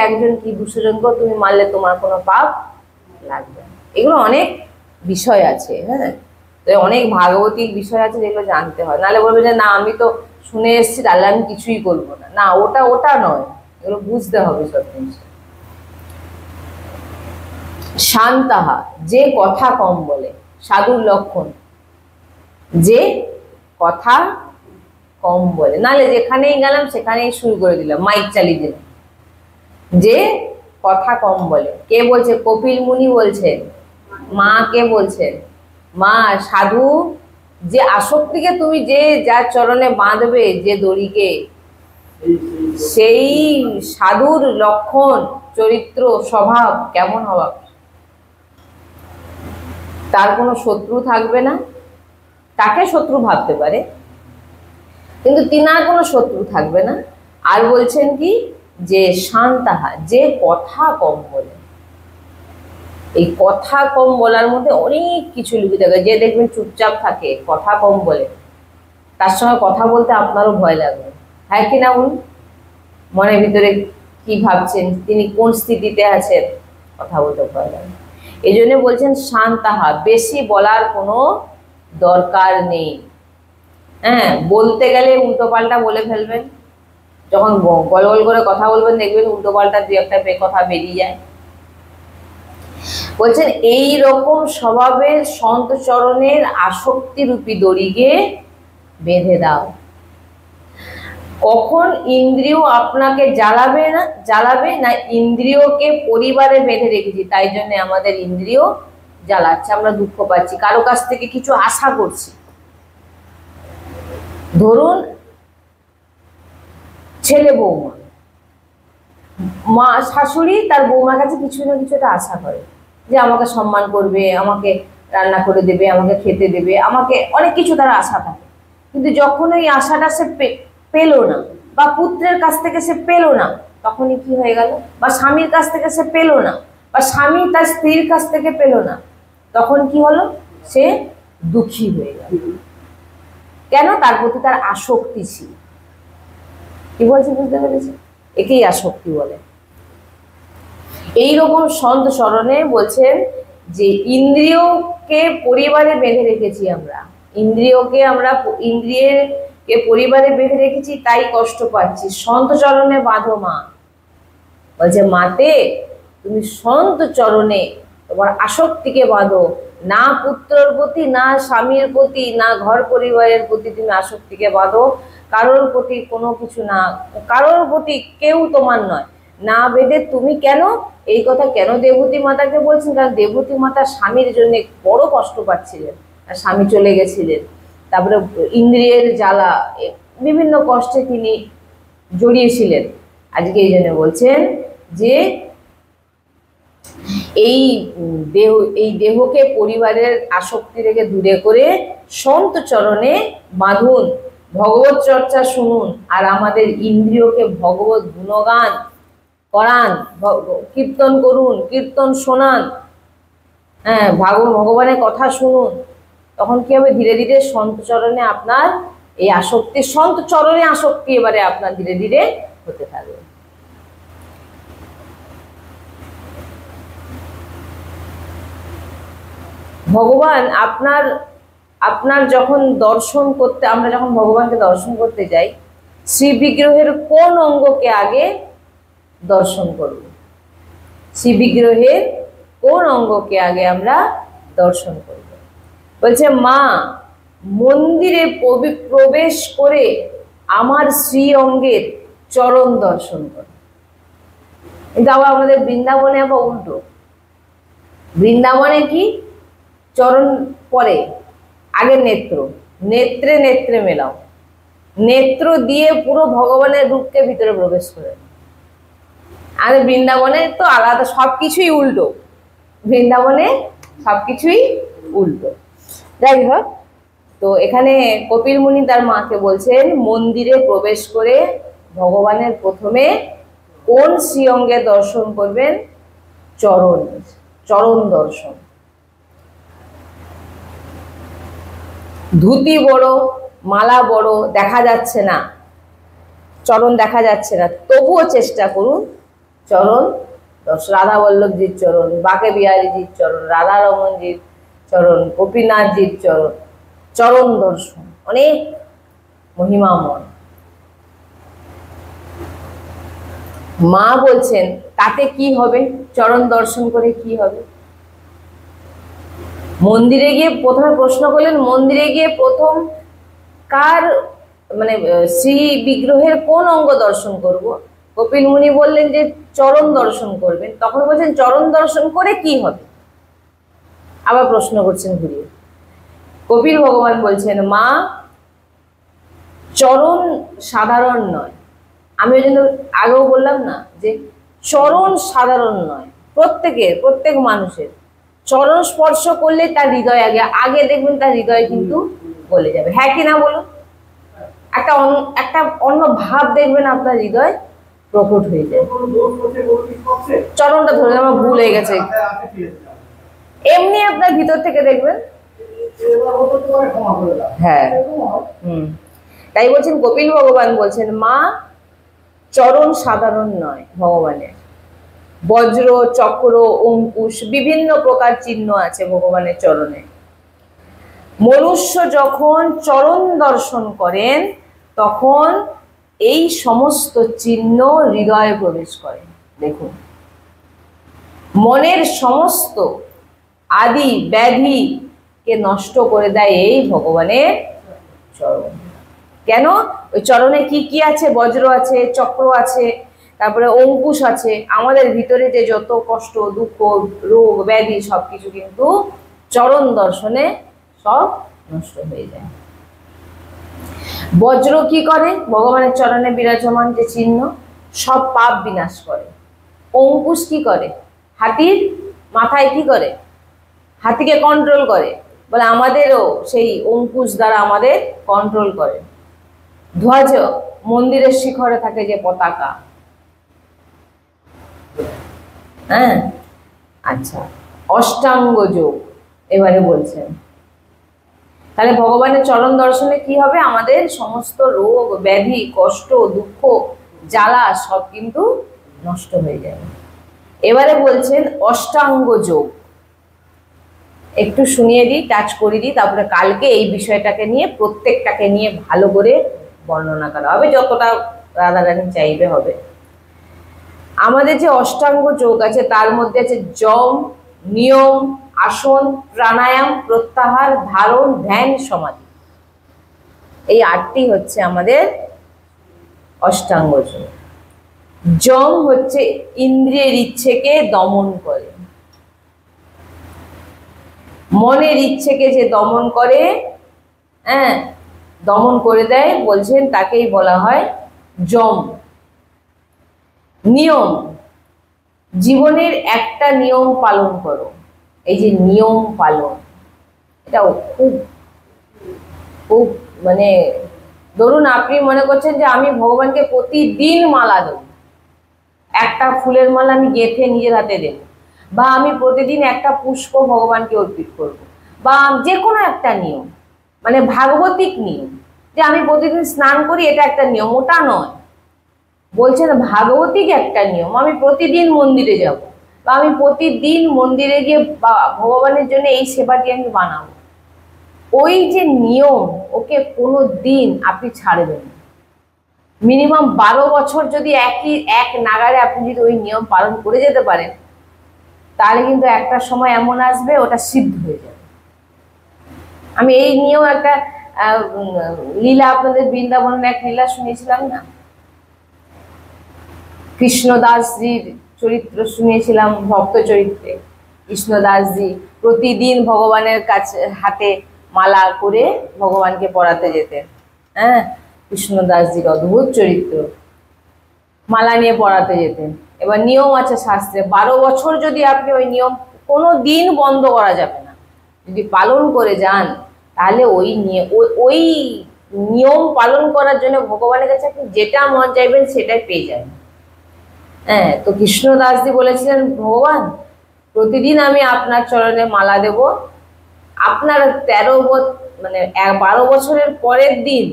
একজন কি 200 জনকে তুমি মারলে তোমার কোনো পাপ লাগবে না। এগুলো অনেক বিষয় আছে, হ্যাঁ, অনেক ভাগবতিক বিষয় আছে যেগুলো জানতে হয়, নাহলে বলবে যে না আমি তো শুনে এসেছি তাহলে আমি কিছুই করবো না। না, ওটা নয়, এগুলো বুঝতে হবে সব জিনিস। শান্তাহা, যে কথা কম বলে। সাধুর লক্ষণ যে কথা কম বলে, নাহলে যেখানেই গেলাম সেখানেই শুরু করে দিলাম, মাইক চালিয়ে দিলাম। যে কথা কম বলে, কে বলছে? কপিল মুনি বলছেন। মা কে বলছেন? মা সাধু যে আসক্তিকে তুমি যে যার চরণে বাঁধবে, যে দড়িকে, সেই সাধুর লক্ষণ, চরিত্র, স্বভাব কেমন হওয়া? তার কোনো শত্রু থাকবে না, তাকে শত্রু ভাবতে পারে কিন্তু তিনার কোনো শত্রু থাকবে না। আর বলছেন কি যে শান্তাহা, যে কথা কম বলে। এই কথা কম বলার মধ্যে অনেক কিছু লুকিয়ে থাকে। যে দেখবেন চুপচাপ থাকে, কথা কম বলে, তার সঙ্গে কথা বলতে আপনারও ভয় লাগবে, হ্যাঁ কি না বলুন? মনের ভিতরে কি ভাবছেন, তিনি কোন স্থিতিতে আছেন, কথা বলতে ভয় লাগে। এই জন্য বলছেন শান্তাহা, বেশি বলার কোনো দরকার নেই। হ্যাঁ, বলতে গেলে উল্টো পাল্টা বলে ফেলবেন, যখন গল করে কথা বলবেন দেখবেন উল্টো পাল্টা দু একটা কথা বেরিয়ে যায়। বলছেন এই রকম স্বভাবের সন্ত চরণের আসক্তি রূপী দড়িকে বেঁধে দাও। কখন ইন্দ্রিয় আপনাকে জ্বালাবে না ইন্দ্রিয়কে পরিবারে বেঁধে রেখেছি, তাই জন্য আমাদের ইন্দ্রিয় জ্বালাচ্ছে, আমরা দুঃখ পাচ্ছি, কারো কাছ থেকে কিছু আশা করছি। ধরুন ছেলে বৌমা, মা শাশুড়ি তার বৌমার কাছে কিছু না কিছু একটা আশা করে, যে আমাকে সম্মান করবে, আমাকে রান্না করে দেবে, আমাকে খেতে দেবে, আমাকে অনেক কিছু তার আশা থাকে। কিন্তু যখন ওই আশাটা সে পেল না, বা পুত্রের কাছ থেকে সে পেল না, তখনই কি হয়ে গেল? বা স্বামীর কাছ থেকে সে পেল না, বা স্বামী তার স্ত্রীর কাছ থেকে পেল না, তখন কি হলো? সে দুঃখী হয়ে গেল। কেন? তার প্রতি তার আসক্তি ছিল। কি বলছে বুঝতে পেরেছে? একেই আসক্তি বলে। এইরকম সন্ত স্মরণে বলছেন যে ইন্দ্রিয়কে পরিবারে বেঁধে রেখেছি আমরা, ইন্দ্রিয়কে পরিবারে বেঁধে রেখেছি, তাই কষ্ট পাচ্ছি। সন্ত চরণে বাঁধো মা। বলছে মাতে তুমি সন্ত চরণে তোমার আসক্তিকে বাঁধো, না পুত্রের প্রতি, না স্বামীর প্রতি, না ঘর পরিবারের প্রতি তুমি আসক্তিকে বাঁধো। কারোর প্রতি কোনো কিছু না, কারোর প্রতি কেউ তোমার নয়, না বেঁধে তুমি কেন? এই কথা কেন দেবতী মাতাকে বলছেন? কারণ দেবতী মাতা স্বামীর জন্য বড় কষ্ট পাচ্ছিলেন, আর স্বামী চলে গেছিলেন, তারপরে ইন্দ্রিয়ের জ্বালা, বিভিন্ন কষ্টে তিনি জড়িয়েছিলেন। আজকে এই জন্য বলছেন যে এই দেহকে পরিবারের আসক্তি থেকে দূরে করে সন্ত চরণে বাঁধুন, ভগবত চর্চা শুনুন, আর আমাদের ইন্দ্রিয়কে ভগবত গুণগান করান, কীর্তন করুন, কীর্তন শোনান, হ্যাঁ ভগবানের কথা শুনুন, তখন কি হবে, ধীরে ধীরে সন্ত চরণে আপনার এই আসক্তি, সন্ত চরণে আসক্তি এবারে আপনার ধীরে ধীরে হতে থাকবে। ভগবান আপনার আপনার যখন দর্শন করতে, আমরা যখন ভগবানকে দর্শন করতে যাই, শ্রী বিগ্রহের কোন অঙ্গকে আগে দর্শন করব? শ্রী বিগ্রহের কোন অঙ্গকে আগে আমরা দর্শন করব? বলছে মা মন্দিরে প্রবেশ করে আমার শ্রী অঙ্গের চরণ দর্শন করে। কিন্তু আবার আমাদের বৃন্দাবনে আবার উল্টো, বৃন্দাবনে কি চরণ পরে, আগে নেত্র, নেত্রে নেত্রে মেলাও, নেত্র দিয়ে পুরো ভগবানের রূপকে ভিতরে প্রবেশ করে। আর বৃন্দাবনে তো আলাদা, সবকিছুই উল্টো, বৃন্দাবনে সবকিছুই উল্টো। যাই হোক, তো এখানে কপিল মুনি তার মাকে বলছেন মন্দিরে প্রবেশ করে ভগবানের প্রথমে কোন শ্রী অঙ্গে দর্শন করবেন? চরণ, চরণ দর্শন। ধুতি বড়, মালা বড়, দেখা যাচ্ছে না, চরণ দেখা যাচ্ছে না, তবুও চেষ্টা করুন চরণ দর্শন। রাধা বল্লভজির চরণ, বাকে বিহারীজির চরণ, রাধা রমনজির চরণ, গোপীনাথজির চরণ, চরণ দর্শন অনেক মহিমাময়। মা বলছেন তাতে কি হবে? চরণ দর্শন করে কি হবে? মন্দিরে গিয়ে প্রথমে প্রশ্ন করলেন, মন্দিরে গিয়ে প্রথম কার মানে শ্রী বিগ্রহের কোন অঙ্গ দর্শন করব? কপিল মুনি বললেন যে চরণ দর্শন করবেন। তখন বলছেন চরণ দর্শন করে কি হবে? আবার প্রশ্ন করছেন ঘুরিয়ে। কপিল ভগবান বলছেন মা চরণ সাধারণ নয়। আমি ওই জন্য আগেও বললাম না যে চরণ সাধারণ নয়, প্রত্যেক মানুষের চরণ স্পর্শ করলে তার হৃদয় আগে আগে দেখবেন তার হৃদয় কিন্তু বলে যাবে, হ্যাঁ কি না বলুন? একটা অন্য ভাব দেখবেন আপনার হৃদয় প্রকট হয়ে যায়। চরণটা ধরে আমার ভুল হয়ে গেছে, এমনি আপনার ভিতর থেকে দেখবেন। হ্যাঁ, তাই বলছেন কপিল ভগবান বলছেন মা চরণ সাধারণ নয় ভগবানের, বজ্র, চক্র, অঙ্কুশ বিভিন্ন প্রকার চিহ্ন আছে ভগবানের চরণে। মনুষ্য যখন চরণ দর্শন করেন তখন এই সমস্ত চিহ্ন হৃদয়ে প্রবেশ করে। দেখুন, মনের সমস্ত আদি ব্যাধিকে নষ্ট করে দেয় এই ভগবানের চরণ। কেন? ওই চরণে কি কি আছে? বজ্র আছে, চক্র আছে, তারপরে অঙ্কুশ আছে। আমাদের ভিতরে যে যত কষ্ট, দুঃখ, রোগ, ব্যাধি সবকিছু কিন্তু চরণ দর্শনে সব নষ্ট হয়ে যায়। বজ্র কি করে? ভগবানের চরণে বিরাজমান যে চিহ্ন, সব পাপ বিনাশ করে। অঙ্কুশ কি করে? হাতির মাথায় কি করে? হাতিকে কন্ট্রোল করে, বলে আমাদেরও সেই অঙ্কুশ দ্বারা আমাদের কন্ট্রোল করে। ধ্বজ, মন্দিরের শিখরে থাকে যে পতাকা। হ্যাঁ, আচ্ছা, অষ্টাঙ্গ যোগ এবারে বলছেন। তাহলে ভগবানের চরণ দর্শনে কি হবে? আমাদের সমস্ত রোগ, ব্যাধি, কষ্ট, দুঃখ, জ্বালা সব কিন্তু নষ্ট হয়ে যাবে। এবারে বলছেন অষ্টাঙ্গ যোগ। একটু শুনিয়ে দিই, টাচ করে দিই, তারপরে কালকে এই বিষয়টাকে নিয়ে প্রত্যেকটাকে নিয়ে ভালো করে বর্ণনা করা হবে, যতটা রাধারানী চাইবে হবে। আমাদের যে অষ্টাঙ্গ যোগ আছে তার মধ্যে আছে যম, নিয়ম, আসন, প্রাণায়াম, প্রত্যাহার, ধারণ, ধ্যান, সমাধি। এই 8টি হচ্ছে আমাদের অষ্টাঙ্গ যোগ। যম হচ্ছে ইন্দ্রিয়ের ইচ্ছেকে দমন করে, মনের ইচ্ছেকে যে দমন করে, হ্যাঁ দমন করে দেয়, বলছেন তাকেই বলা হয় যম। নিয়ম, জীবনের একটা নিয়ম পালন করো। এই যে নিয়ম পালন, এটা খুব খুব মানে ধরুন আপনি মনে করছেন যে আমি ভগবানকে প্রতিদিন মালা দেব, একটা ফুলের মালা আমি গেঁথে নিজের হাতে দেব, বা আমি প্রতিদিন একটা পুষ্প ভগবানকে অর্পিত করব, বা যে কোনো একটা নিয়ম, মানে ভাগবতিক নিয়ম, যে আমি প্রতিদিন স্নান করি এটা একটা নিয়ম, ওটা নয়। বলছেন ভাগবতিক একটা নিয়ম, আমি প্রতিদিন মন্দিরে যাব, বা আমি প্রতিদিন মন্দিরে গিয়ে ভগবানের জন্য এই সেবাটি আমি বানাবো। ওই যে নিয়ম, ওকে কোনো দিন আপনি ছাড়বেন না। মিনিমাম 12 বছর যদি এক নাগারে আপনি যদি ওই নিয়ম পালন করে যেতে পারেন, তাহলে কিন্তু একটা সময় এমন আসবে ওটা সিদ্ধ হয়ে যাবে। আমি এই নিয়েও একটা লীলা, আপনাদের বৃন্দাবনের এক লীলা শুনিয়েছিলাম না, কৃষ্ণদাসজির চরিত্র শুনিয়েছিলাম, ভক্ত চরিত্রে কৃষ্ণদাসজি প্রতিদিন ভগবানের কাছে হাতে মালা করে ভগবানকে পড়াতে যেতেন। হ্যাঁ, কৃষ্ণদাসজির অদ্ভুত চরিত্র, মালা নিয়ে পড়াতে যেতেন। এবার নিয়ম আছে শাস্ত্রে, 12 বছর যদি আপনি ওই নিয়ম কোনো দিন বন্ধ করা যাবে না, যদি পালন করে যান, তাহলে ওই নিয়ম পালন করার জন্য ভগবানের কাছে আপনি যেটা মন চাইবেন সেটাই পেয়ে যাবেন। হ্যাঁ, তো কৃষ্ণদাসজি বলেছিলেন, ভগবান প্রতিদিন আমি আপনার চরণে মালা দেব, আপনার 12 বছরের পরের দিন,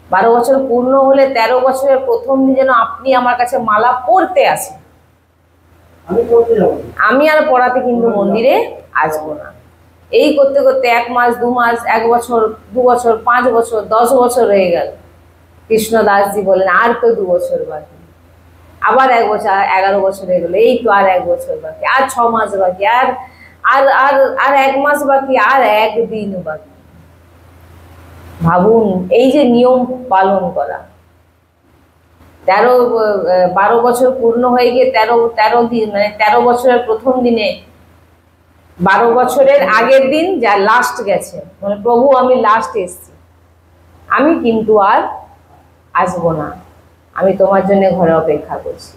12 বছর পূর্ণ হলে 13 বছরের প্রথম দিন যেন আপনি আমার কাছে মালা পড়তে আসেন, আমি আর পড়াতে কিন্তু মন্দিরে আসবো না। এই করতে করতে 1 মাস 2 মাস 1 বছর 2 বছর 5 বছর 10 বছর হয়ে গেল। কৃষ্ণদাসজি বলেন আর তো 2 বছর বাকি, আবার 1 বছর, 11 বছর হয়ে গেল, এই তো আর 1 বছর বাকি, আর 6 মাস বাকি, আর আর আর আর 1 মাস বাকি, আর 1 দিন বাকি। ভাবুন এই যে নিয়ম পালন করা, 12 বছর পূর্ণ হয়ে গিয়ে 13 দিন, মানে 13 বছরের প্রথম দিনে 12 বছরের আগের দিন যা লাস্ট গেছে, মানে প্রভু আমি লাস্ট এসছি, আমি কিন্তু আর আসবো না, আমি তোমার জন্য ঘরে অপেক্ষা করছি,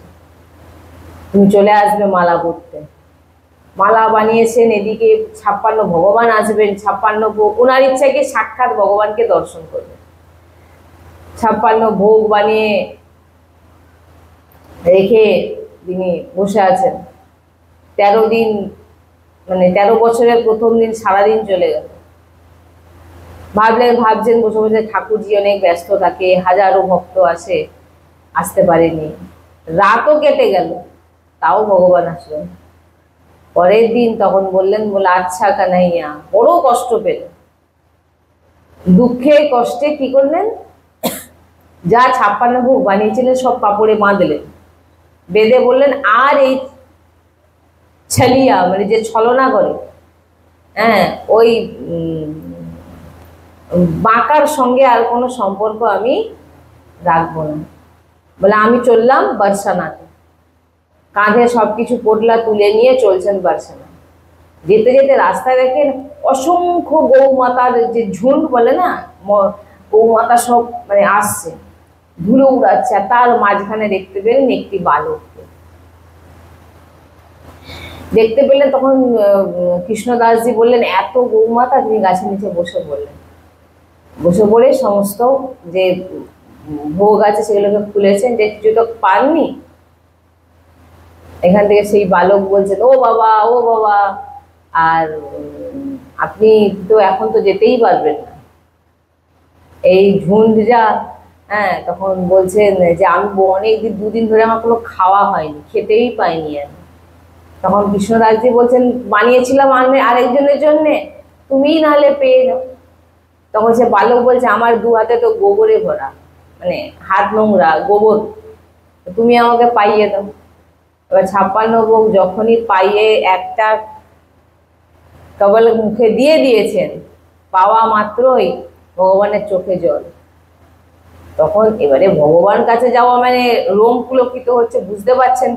তুমি চলে আসবে মালা করতে। মালা বানিয়েছেন, এদিকে 56 ভগবান আসবেন, 56 ভোগ, ওনার ইচ্ছাকে সাক্ষাৎ ভগবানকে দর্শন করবেন। 56 ভোগ বানিয়ে রেখে তিনি বসে আছেন। 13 দিন, মানে 13 বছরের প্রথম দিন সারাদিন চলে গেল। ভাবছেন বসে বসে, ঠাকুরজি অনেক ব্যস্ত থাকে, হাজারো ভক্ত আসতে পারেনি, রাতও কেটে গেল, তাও ভগবান আসলেন। পরের দিন তখন বললেন, বলে আচ্ছা কানাইয়া, বড় কষ্ট পেল, দুঃখে কষ্টে কি করলেন, যা 56 ভোগ বানিয়েছিলেন সব কাপড়ে বাঁধলেন, বেঁধে বললেন আর এই ছলিয়া, মানে যে ছলনা করে, হ্যাঁ, ওই বাঁকার সঙ্গে আর কোনো সম্পর্ক আমি রাখবো না, বলে আমি চললাম বর্ষানাতে। কাঁধে সবকিছু পোটলা তুলে নিয়ে চলছেন বর্ষানা। যেতে যেতে রাস্তায় দেখেন অসংখ্য গৌমাতার যে ঝুন্ড বলে না, গৌমাতা সব মানে আসছে, ধুলো উড়াচ্ছে, আর তার মাঝখানে দেখতে পেলেন একটি বালককে। দেখতে পেলেন তখন কৃষ্ণদাসজি বললেন, এত গৌমাতা, তিনি গাছের নিচে বসে পড়লেন। বসে পড়ে সমস্ত যে ভোগ আছে সেগুলোকে খুলেছেন, যে কিছু তো পাননি। এখান থেকে সেই বালক বলছেন, ও বাবা, ও বাবা, আর আপনি তো এখন তো যেতেই পারবেন না, এই ঝুন্ড যা। হ্যাঁ, তখন বলছেন যে আমি অনেকদিন, 2 দিন ধরে আমার কোনো খাওয়া হয়নি, খেতেই পাইনি আমি। তখন কৃষ্ণদাসজি বলছেন, বানিয়েছিলাম আরেকজনের জন্যে, তুমিই নাহলে পেয়ে যাও। তখন সে বালক বলছে, আমার 2 হাতে তো গোবরে ভরা, মানে হাত নোংরা, গোবর, তুমি আমাকে পাইয়ে দাও। এবার 56 ভোগ যখনই পাইয়ে একটা কেবল মুখে দিয়েছেন, পাওয়া মাত্রই ভগবানের চোখে জল। তখন এবারে ভগবান কাছে যাওয়া মানে রোম পুলকিত হচ্ছে, বুঝতে পারছেন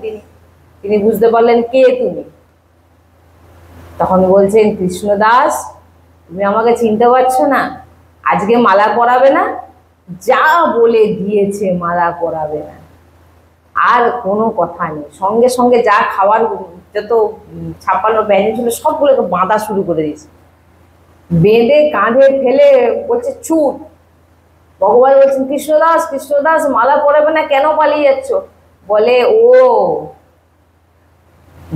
তিনি বুঝতে পারলেন কে তুমি। তখন বলছেন, কৃষ্ণদাস তুমি আমাকে চিনতে পারছো না, আজকে মালা পরাবে না, যা বলে দিয়েছে মালা পরাবে না, আর কোনো কথা নেই। সঙ্গে সঙ্গে যা খাওয়ার যত 56 ব্যানি ছিল সবগুলোকে বাঁধা শুরু করে দিয়েছে, বেঁধে কাঁধে ফেলে বলছে ছুট। ভগবান বলছেন, কৃষ্ণদাস কৃষ্ণদাস মালা পরাবে না, কেন পালিয়ে যাচ্ছ? বলে ও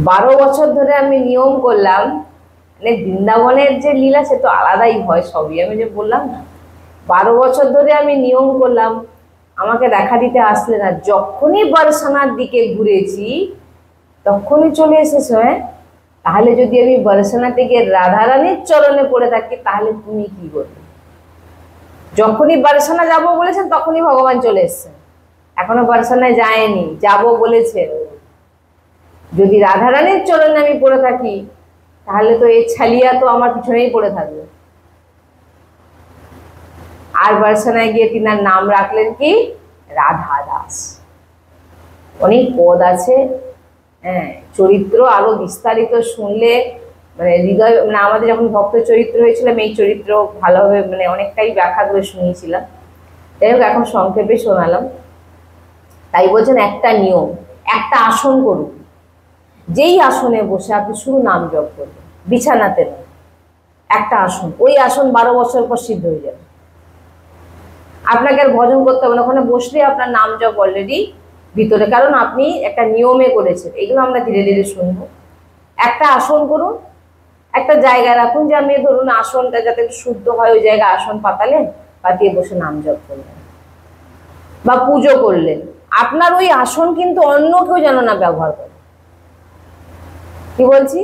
12 বছর ধরে আমি নিয়ম করলাম, মানে বৃন্দাবনের যে লীলা সে তো আলাদাই হয় সবই, আমি যে বললাম না 12 বছর ধরে আমি নিয়ম করলাম, আমাকে দেখা দিতে আসলে না, যখনই বর্ষানার দিকে ঘুরেছি তখনই চলে এসেছো। হ্যাঁ, তাহলে যদি আমি বর্ষানা থেকে রাধারানীর চরণে পড়ে থাকি তাহলে তুমি কি করবে? যখনই বর্ষানা যাবো বলেছেন তখনই ভগবান চলে এসেছেন, এখনো বর্ষানায় যায়নি, যাবো বলেছেন। যদি রাধারানীর চরণে আমি পড়ে থাকি তাহলে তো এই ছালিয়া তো আমার পিছনেই পড়ে থাকবে। আর বর্ষানায় গিয়ে তিনার নাম রাখলেন কি? রাধা দাস। অনেক পদ আছে, হ্যাঁ, চরিত্র আরো বিস্তারিত শুনলে মানে হৃদয়, মানে আমাদের যখন ভক্ত চরিত্র হয়েছিলাম এই চরিত্র ভালোভাবে মানে অনেকটাই ব্যাখ্যা করে শুনিয়েছিলাম। যাই হোক এখন সংক্ষেপে শোনালাম। তাই বলছেন একটা নিয়ম, একটা আসন করুন, যেই আসনে বসে আপনি শুধু নাম জপ করবেন, বিছানাতে না, একটা আসন, ওই আসন 12 বছর পর সিদ্ধ হয়ে যাবে। আপনাকে আর ভজন করতে হবে না, ওখানে বসলে আপনার নাম জপ অলরেডি ভিতরে, কারণ আপনি একটা নিয়মে করেছেন। এগুলো আমরা ধীরে ধীরে শুনবো। একটা আসন করুন, একটা জায়গা রাখুন, যে আমি ধরুন আসনটা যাতে একটু শুদ্ধ হয় ওই জায়গায় আসন পাতালেন, পাতিয়ে বসে নাম জপ করলেন বা পুজো করলেন। আপনার ওই আসন কিন্তু অন্য কেউ যেন না ব্যবহার করে। কি বলছি?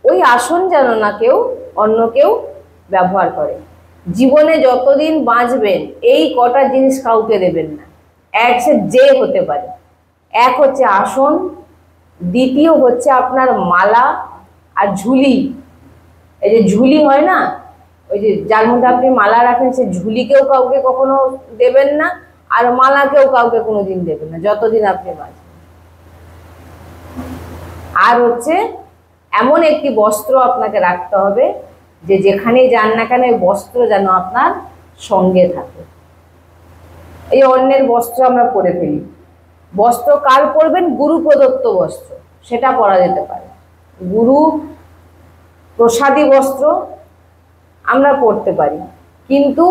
ওই আসন যেন না কেউ অন্য কেউ ব্যবহার করে। জীবনে যতদিন বাঁচবেন এই কটা জিনিস কাউকে দেবেন না। এক সে যে হতে পারে, এক হচ্ছে আসন, দ্বিতীয় হচ্ছে আপনার মালা আর ঝুলি। এই যে ঝুলি হয় না, ওই যে যার মধ্যে আপনি মালা রাখেন, সে ঝুলিকেও কাউকে কখনো দেবেন না, আর মালাকেও কাউকে কোনোদিন দেবেন না যতদিন আপনি বাঁচবেন। আর হচ্ছে এমন একটি বস্ত্র আপনাকে রাখতে হবে যে যেখানে যান না কেন ওই বস্ত্র যেন আপনার সঙ্গে থাকে। এই অন্যের বস্ত্র আমরা পরে ফেলি, বস্ত্র কার পরবেন? গুরু প্রদত্ত বস্ত্র, সেটা পরা যেতে পারে। গুরু প্রসাদী বস্ত্র আমরা পরতে পারি, কিন্তু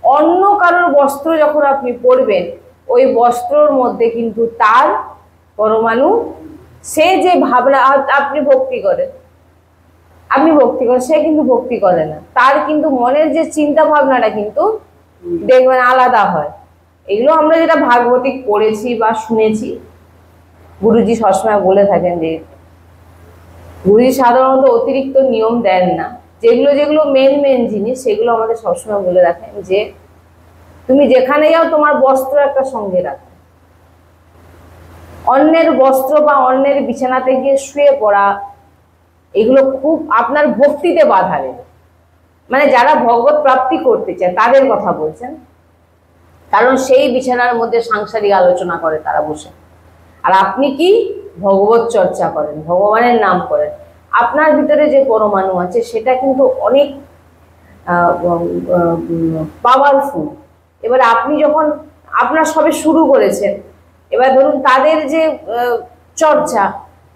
অন্য কারোর বস্ত্র যখন আপনি পরবেন ওই বস্ত্রর মধ্যে কিন্তু তার পরমাণু, সে যে ভাবনা, আপনি ভক্তি করেন, সে কিন্তু ভক্তি করে না, তার কিন্তু মনের যে চিন্তা ভাবনাটা কিন্তু দেখবেন আলাদা হয়। এগুলো আমরা যেটা ভাগবতিক পড়েছি বা শুনেছি, গুরুজি সবসময় বলে থাকেন যে গুরুজি সাধারণত অতিরিক্ত নিয়ম দেন না, যেগুলো যেগুলো মেন জিনিস সেগুলো আমাদের সবসময় বলে রাখেন যে তুমি যেখানে যাও তোমার বস্ত্র একটা সঙ্গে রাখো। অন্যের বস্ত্র বা অন্যের বিছানাতে গিয়ে শুয়ে পড়া, এগুলো খুব আপনার ভক্তিতে বাধা দেবে। মানে যারা ভগবত প্রাপ্তি করতে চায় তাদের কথা বলছেন, কারণ সেই বিছানার মধ্যে সাংসারিক আলোচনা করে তারা বসে, আর আপনি কি ভগবত চর্চা করেন, ভগবানের নাম করেন। আপনার ভিতরে যে পরমাণু আছে সেটা কিন্তু অনেক পাওয়ারফুল। এবার আপনি যখন আপনার সবে শুরু করেছেন, এবার ধরুন তাদের যে চর্চা,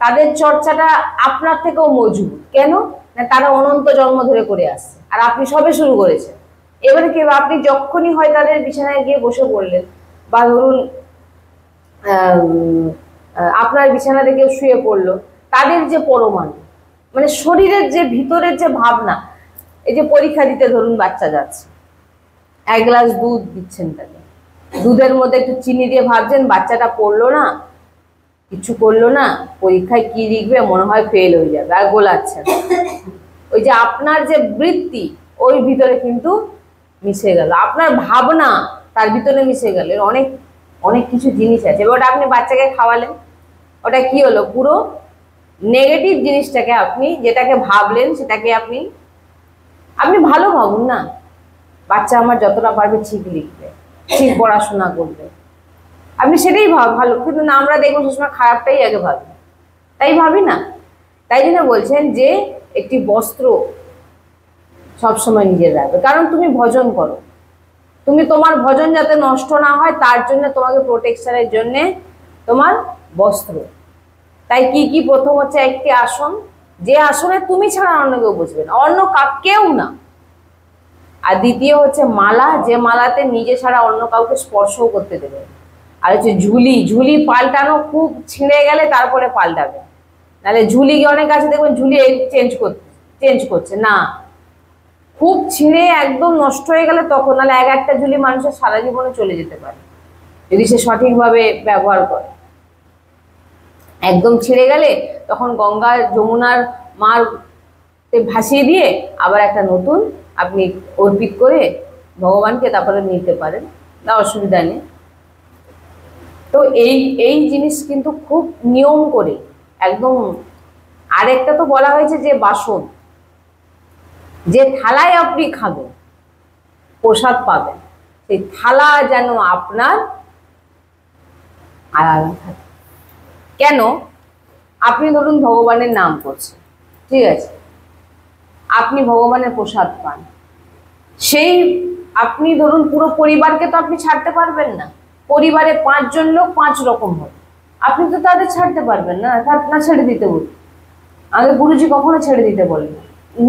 তাদের চর্চাটা আপনার থেকেও মজবুত। কেন না? তারা অনন্ত জন্ম ধরে করে আসছে, আর আপনি সবে শুরু করেছেন। এবারে কি আপনি যখনই হয় তাদের বিছানায় গিয়ে বসে পড়লেন, বা ধরুন আপনার বিছানাতে কেউ শুয়ে পড়লো, তাদের যে পরমাণু, মানে শরীরের যে ভিতরের যে ভাবনা, এই যে পরীক্ষা দিতে ধরুন বাচ্চা যাচ্ছে, 1 গ্লাস দুধ দিচ্ছেন তাকে, দুধের মধ্যে একটু চিনি দিয়ে ভাবছেন বাচ্চাটা পড়লো না, কিছু করলো না, পরীক্ষায় কি লিখবে মনে হয় ফেল হয়ে যাবে, আর গোলাচ্ছেন। ওই যে আপনার যে বৃত্তি ওই ভিতরে কিন্তু মিশে গেল, আপনার ভাবনা তার ভিতরে মিশে গেল। অনেক অনেক কিছু জিনিস আছে। এবার ওটা আপনি বাচ্চাকে খাওয়ালেন, ওটা কি হলো? পুরো নেগেটিভ জিনিসটাকে আপনি যেটাকে ভাবলেন সেটাকে আপনি ভালো ভাবুন না, বাচ্চা আমার যতটা পারবে ঠিক লিখবে, ঠিক পড়াশোনা করবে, আপনি সেটাই ভালো। কিন্তু না, আমরা দেখবো সবসময় খারাপটাই আগে ভাবি, তাই ভাবি না? তাই জন্য বলছেন যে একটি বস্ত্র সবসময় নিজের রাখবে, কারণ তুমি ভজন করো, তুমি তোমার ভজন যাতে নষ্ট না হয় তার জন্য তোমাকে প্রোটেকশনের জন্য তোমার বস্ত্র। তাই কি কি? প্রথম হচ্ছে একটি আসন, যে আসনে তুমি ছাড়া অন্য কেউ বসবে না, অন্য কেউ না। আর দ্বিতীয় হচ্ছে মালা, যে মালাতে নিজে ছাড়া অন্য কাউকে স্পর্শও করতে দেবে। আর হচ্ছে ঝুলি, ঝুলি পাল্টানো খুব ছিঁড়ে গেলে তারপরে পাল্টাবে, নাহলে ঝুলি অনেক আছে দেখবেন ঝুলি চেঞ্জ করছে না, খুব ছিঁড়ে একদম নষ্ট হয়ে গেলে তখন, নাহলে একটা ঝুলি মানুষের সারা জীবনে চলে যেতে পারে যদি সে সঠিকভাবে ব্যবহার করে। একদম ছিঁড়ে গেলে তখন গঙ্গা যমুনার মার ভাসিয়ে দিয়ে আবার একটা নতুন আপনি অর্পিত করে ভগবানকে তারপরে নিতে পারেন, না অসুবিধা নেই। তো এই জিনিস কিন্তু খুব নিয়ম করে একদম। আরেকটা তো বলা হয়েছে যে বাসন, যে থালায় আপনি খাবেন প্রসাদ পাবেন, সেই থালা যেন আপনার আলাদা থাকে। কেন? আপনি ধরুন ভগবানের নাম করছেন, ঠিক আছে, আপনি ভগবানের প্রসাদ পান, সেই আপনি ধরুন পুরো পরিবারকে তো আপনি ছাড়তে পারবেন না, পরিবারে 5 জন লোক 5 রকম হবে, আপনি তো তাদের ছাড়তে পারবেন না, না ছেড়ে দিতে বলুন। আমাদের গুরুজি কখনো ছেড়ে দিতে বলেন,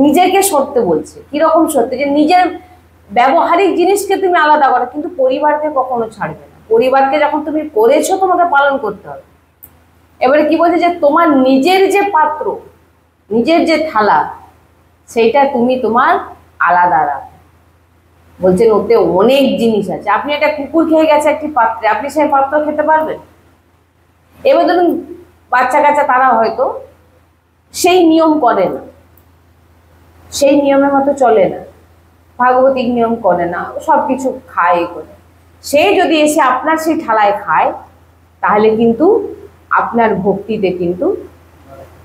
নিজেকে সরতে বলছে। কিরকম সরতে? যে নিজের ব্যবহারিক জিনিসকে তুমি আলাদা করো, কিন্তু পরিবারকে কখনো ছাড়বে না। পরিবারকে যখন তুমি করেছো তোমাকে পালন করতে হবে। এবারে কি বলছে যে তোমার নিজের যে পাত্র, নিজের যে থালা, সেইটা তুমি তোমার আলাদা রাখো। বলছেন ওতে অনেক জিনিস আছে। আপনি একটা কুকুর খেয়ে গেছে একটি পাত্রে, আপনি সেই পাত্র খেতে পারবেন? এবার ধরুন বাচ্চা কাচ্চা তারা হয়তো সেই নিয়ম করে না, সেই নিয়মের মতো চলে না, ভাগবতিক নিয়ম করে না, সবকিছু খায় করে, সে যদি এসে আপনার সেই থালায় খায় তাহলে কিন্তু আপনার ভক্তিতে কিন্তু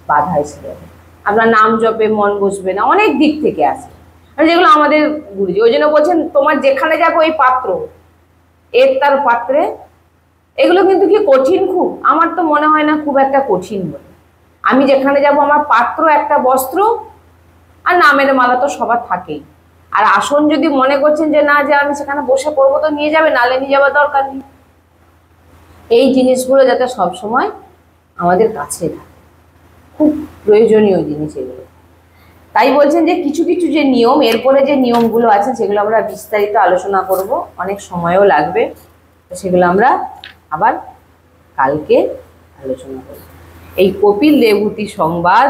বাধা এসে যাবে, আপনার নাম জপে মন বসবে না, অনেক দিক থেকে আসে, যেগুলো আমাদের গুরুজি ওই জন্য বলছেন তোমার যেখানে যাবো ওই পাত্র এর তার পাত্রে। এগুলো কিন্তু কি কঠিন খুব? আমার তো মনে হয় না খুব একটা কঠিন বলে। আমি যেখানে যাব আমার পাত্র একটা বস্ত্র আর নামের মালা তো সবার থাকেই। আর আসন যদি মনে করছেন যে না যে আমি সেখানে বসে করবো তো নিয়ে যাবে, নালে নিয়ে যাওয়ার দরকার নেই। এই জিনিসগুলো যাতে সবসময় আমাদের কাছে থাকে, খুব প্রয়োজনীয় জিনিস এগুলো। তাই বলছেন যে কিছু কিছু যে নিয়ম, এরপরে যে নিয়মগুলো আছে সেগুলো আমরা বিস্তারিত আলোচনা করব, অনেক সময়ও লাগবে, তো সেগুলো আমরা আবার কালকে আলোচনা করব। এই কপিল দেবহূতি সংবাদ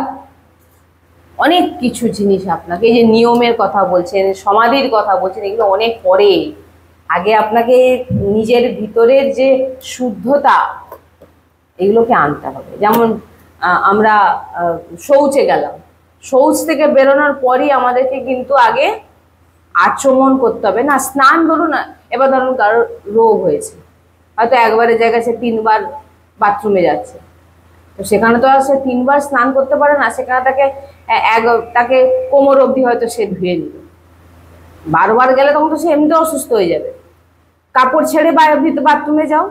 অনেক কিছু জিনিস আপনাকে, এই যে নিয়মের কথা বলছেন, সমাধির কথা বলছেন, এগুলো অনেক পরে। আগে আপনাকে নিজের ভিতরের যে শুদ্ধতা এগুলোকে আনতে হবে। যেমন আমরা শৌচে গেলাম, শৌচ থেকে বেরোনোর পরই আমাদেরকে কিন্তু আগে আচমন করতে হবে না, স্নান ধরুন না। এবার ধরুন কারোর রোগ হয়েছে, হয়তো একবারের জায়গায় সে 3 বার বাথরুমে যাচ্ছে, তো সেখানে তো আর সে 3 বার স্নান করতে পারে না, সেখানে তাকে কোমর অবধি হয়তো সে ধুয়ে নিল। বারবার গেলে তখন তো সে এমনিতে অসুস্থ হয়ে যাবে। কাপড় ছেড়ে বাথরুমে যাও।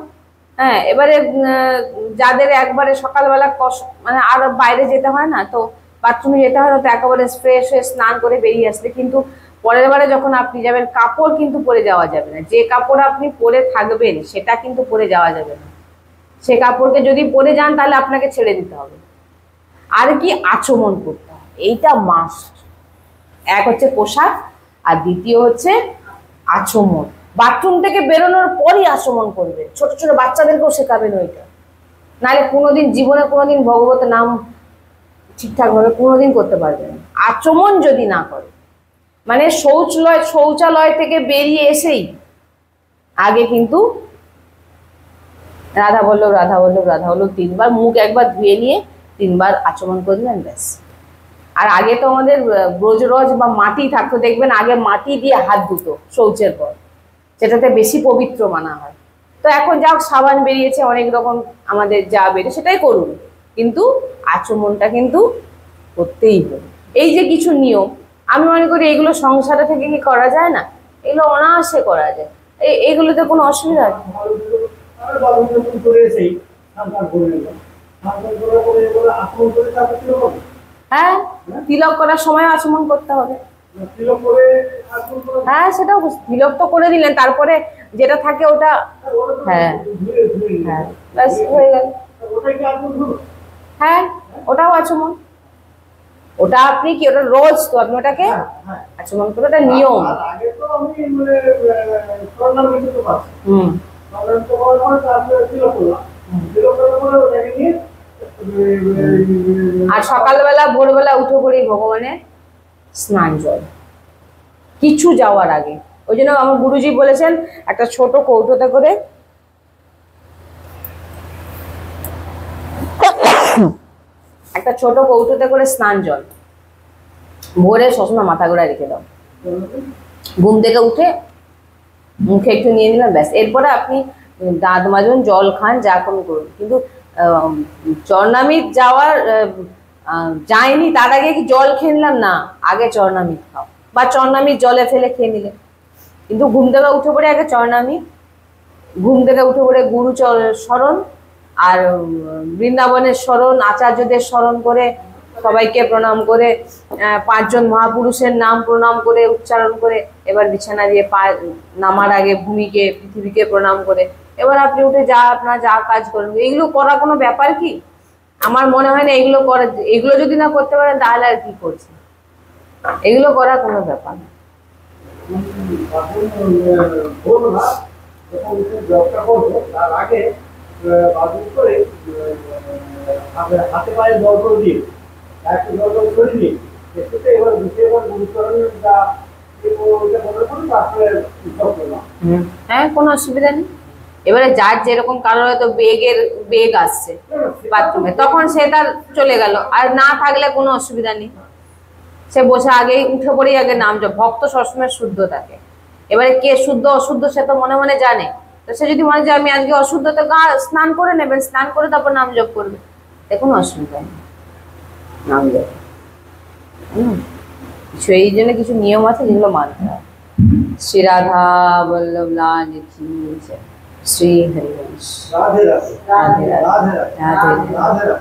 হ্যাঁ, এবারে যাদের একবারে সকালবেলা মানে আর বাইরে যেতে হয় না, তো বাথরুমে যেতে হয়, তো একেবারে ফ্রেশ হয়ে স্নান করে বেরিয়ে আসবে। কিন্তু পরের বারে যখন আপনি যাবেন কাপড় কিন্তু পরে যাওয়া যাবে না, যে কাপড় আপনি পরে থাকবেন সেটা কিন্তু পরে যাওয়া যাবে না। সে কাপড়কে যদি পরে যান তাহলে আপনাকে ছেড়ে দিতে হবে। আর কি আচমন করতে হবে, এইটা মাস্ট। এক হচ্ছে পোশাক, আর দ্বিতীয় হচ্ছে আচমন। বাথরুম থেকে বেরোনোর পরই আচমন করবে, ছোট ছোট বাচ্চাদেরকেও শেখাবেন ওইটা, নাহলে কোনোদিন জীবনে কোনোদিন ভগবতের নাম ঠিকঠাক ভাবে কোনোদিন করতে পারবে না। আচমন যদি না করে, মানে শৌচালয় থেকে বেরিয়ে এসেই আগে কিন্তু রাধা বল্লভ রাধা বল্লভ রাধা বল্লভ 3 বার, মুখ একবার ধুয়ে নিয়ে 3 বার আচমন করে দিলেন, ব্যাস। আর আগে তো আমাদের ব্রজরজ বা মাটি থাকতো, দেখবেন আগে মাটি দিয়ে হাত ধুতো শৌচের পর, যেটাতে বেশি পবিত্র মানা হয়। তো এখন যা সাবান বেরিয়েছে অনেক রকম, আমাদের যা বেরিয়ে সেটাই করুন, কিন্তু আচমনটা কিন্তু করতেই হবে। এই যে কিছু নিয়ম, আমি মনে করি এগুলো সংসারে থেকে কি করা যায় না? এগুলো অনায়াসে করা যায়, এইগুলোতে কোনো অসুবিধা নেই। হ্যাঁ, তিলক করার সময় আচমন করতে হবে। হ্যাঁ, সেটাও তিলক তো করে দিলেন, তারপরে যেটা থাকে ওটা, হ্যাঁ হ্যাঁ ব্যাস হয়ে গেল। হ্যাঁ, ওটাও আচমন। ওটা আপনি কি, ওটা রোজ তো আপনি ওটাকে আচমন করে, ওটা নিয়ম। আর সকালবেলা ভোরবেলা উঠে পড়েই ভগবানের স্নান জল, কিছু যাওয়ার আগে। ওই জন্য আমার গুরুজি বলেছেন একটা ছোট কৌটোতে করে স্নান জল ভোরে সবসময় মাথা গোড়ায় রেখে দাও। ঘুম থেকে উঠে মুখে একটু নিয়ে নিলাম, ব্যাস। এরপরে আপনি দাঁত মাজুন, জল খান, যা কোনো করুন, কিন্তু চরণামৃত যাওয়ার যায়নি তার আগে কি জল খেয়ে নিলাম না, আগে চরণামৃত খাও, বা চরণামৃত জলে ফেলে খেয়ে নিলে। কিন্তু ঘুম থেকে উঠে পড়ে আগে চরণামৃত, ঘুম থেকে উঠে পড়ে গুরু স্মরণ আর বৃন্দাবনের স্মরণ, আচার্যদের স্মরণ করে, সবাইকে প্রণাম করে, 5 জন মহাপুরুষের নাম প্রণাম করে, উচ্চারণ করে, এবার বিছানা দিয়ে পা নামার আগে ভূমিকে, পৃথিবীকে প্রণাম করে এবার আপনি উঠে আপনার যা কাজ করেন। এগুলো করা কোনো ব্যাপার কি? আমার মনে হয় না এগুলো করা, এগুলো যদি না করতে পারেন তাহলে আর কি করছে? এগুলো করা কোনো ব্যাপার না। হাতে পায়ে দরকার দিয়ে একটু দরকার করে নিয়ে এবার হ্যাঁ, কোনো অসুবিধা নেই। এবারে যার যেরকম কারোর হয়তো বেগ আসছে বাথরুমে, তখন সে তার চলে গেল, আর না থাকলে কোনো অসুবিধা নেই, সে বসে আগেই উঠে পড়েই আগে নাম জপ। ভক্ত সবসময় শুদ্ধ থাকে। এবারে কে শুদ্ধ অশুদ্ধ সে তো মনে মনে জানে, তো সে যদি মনে যে আমি আজকে অশুদ্ধ, তো স্নান করে নেবেন, স্নান করে তারপর নাম জপ করবে, কোনো অসুবিধা নেই নাম জপ। সেই জন্য কিছু নিয়ম আছে যেগুলো মানতে হয়। শ্রী রাধা বল্লভ লাল কি শ্রী হরিবংশ। রাধে রাধে রাধে রাধে রাধে রাধে।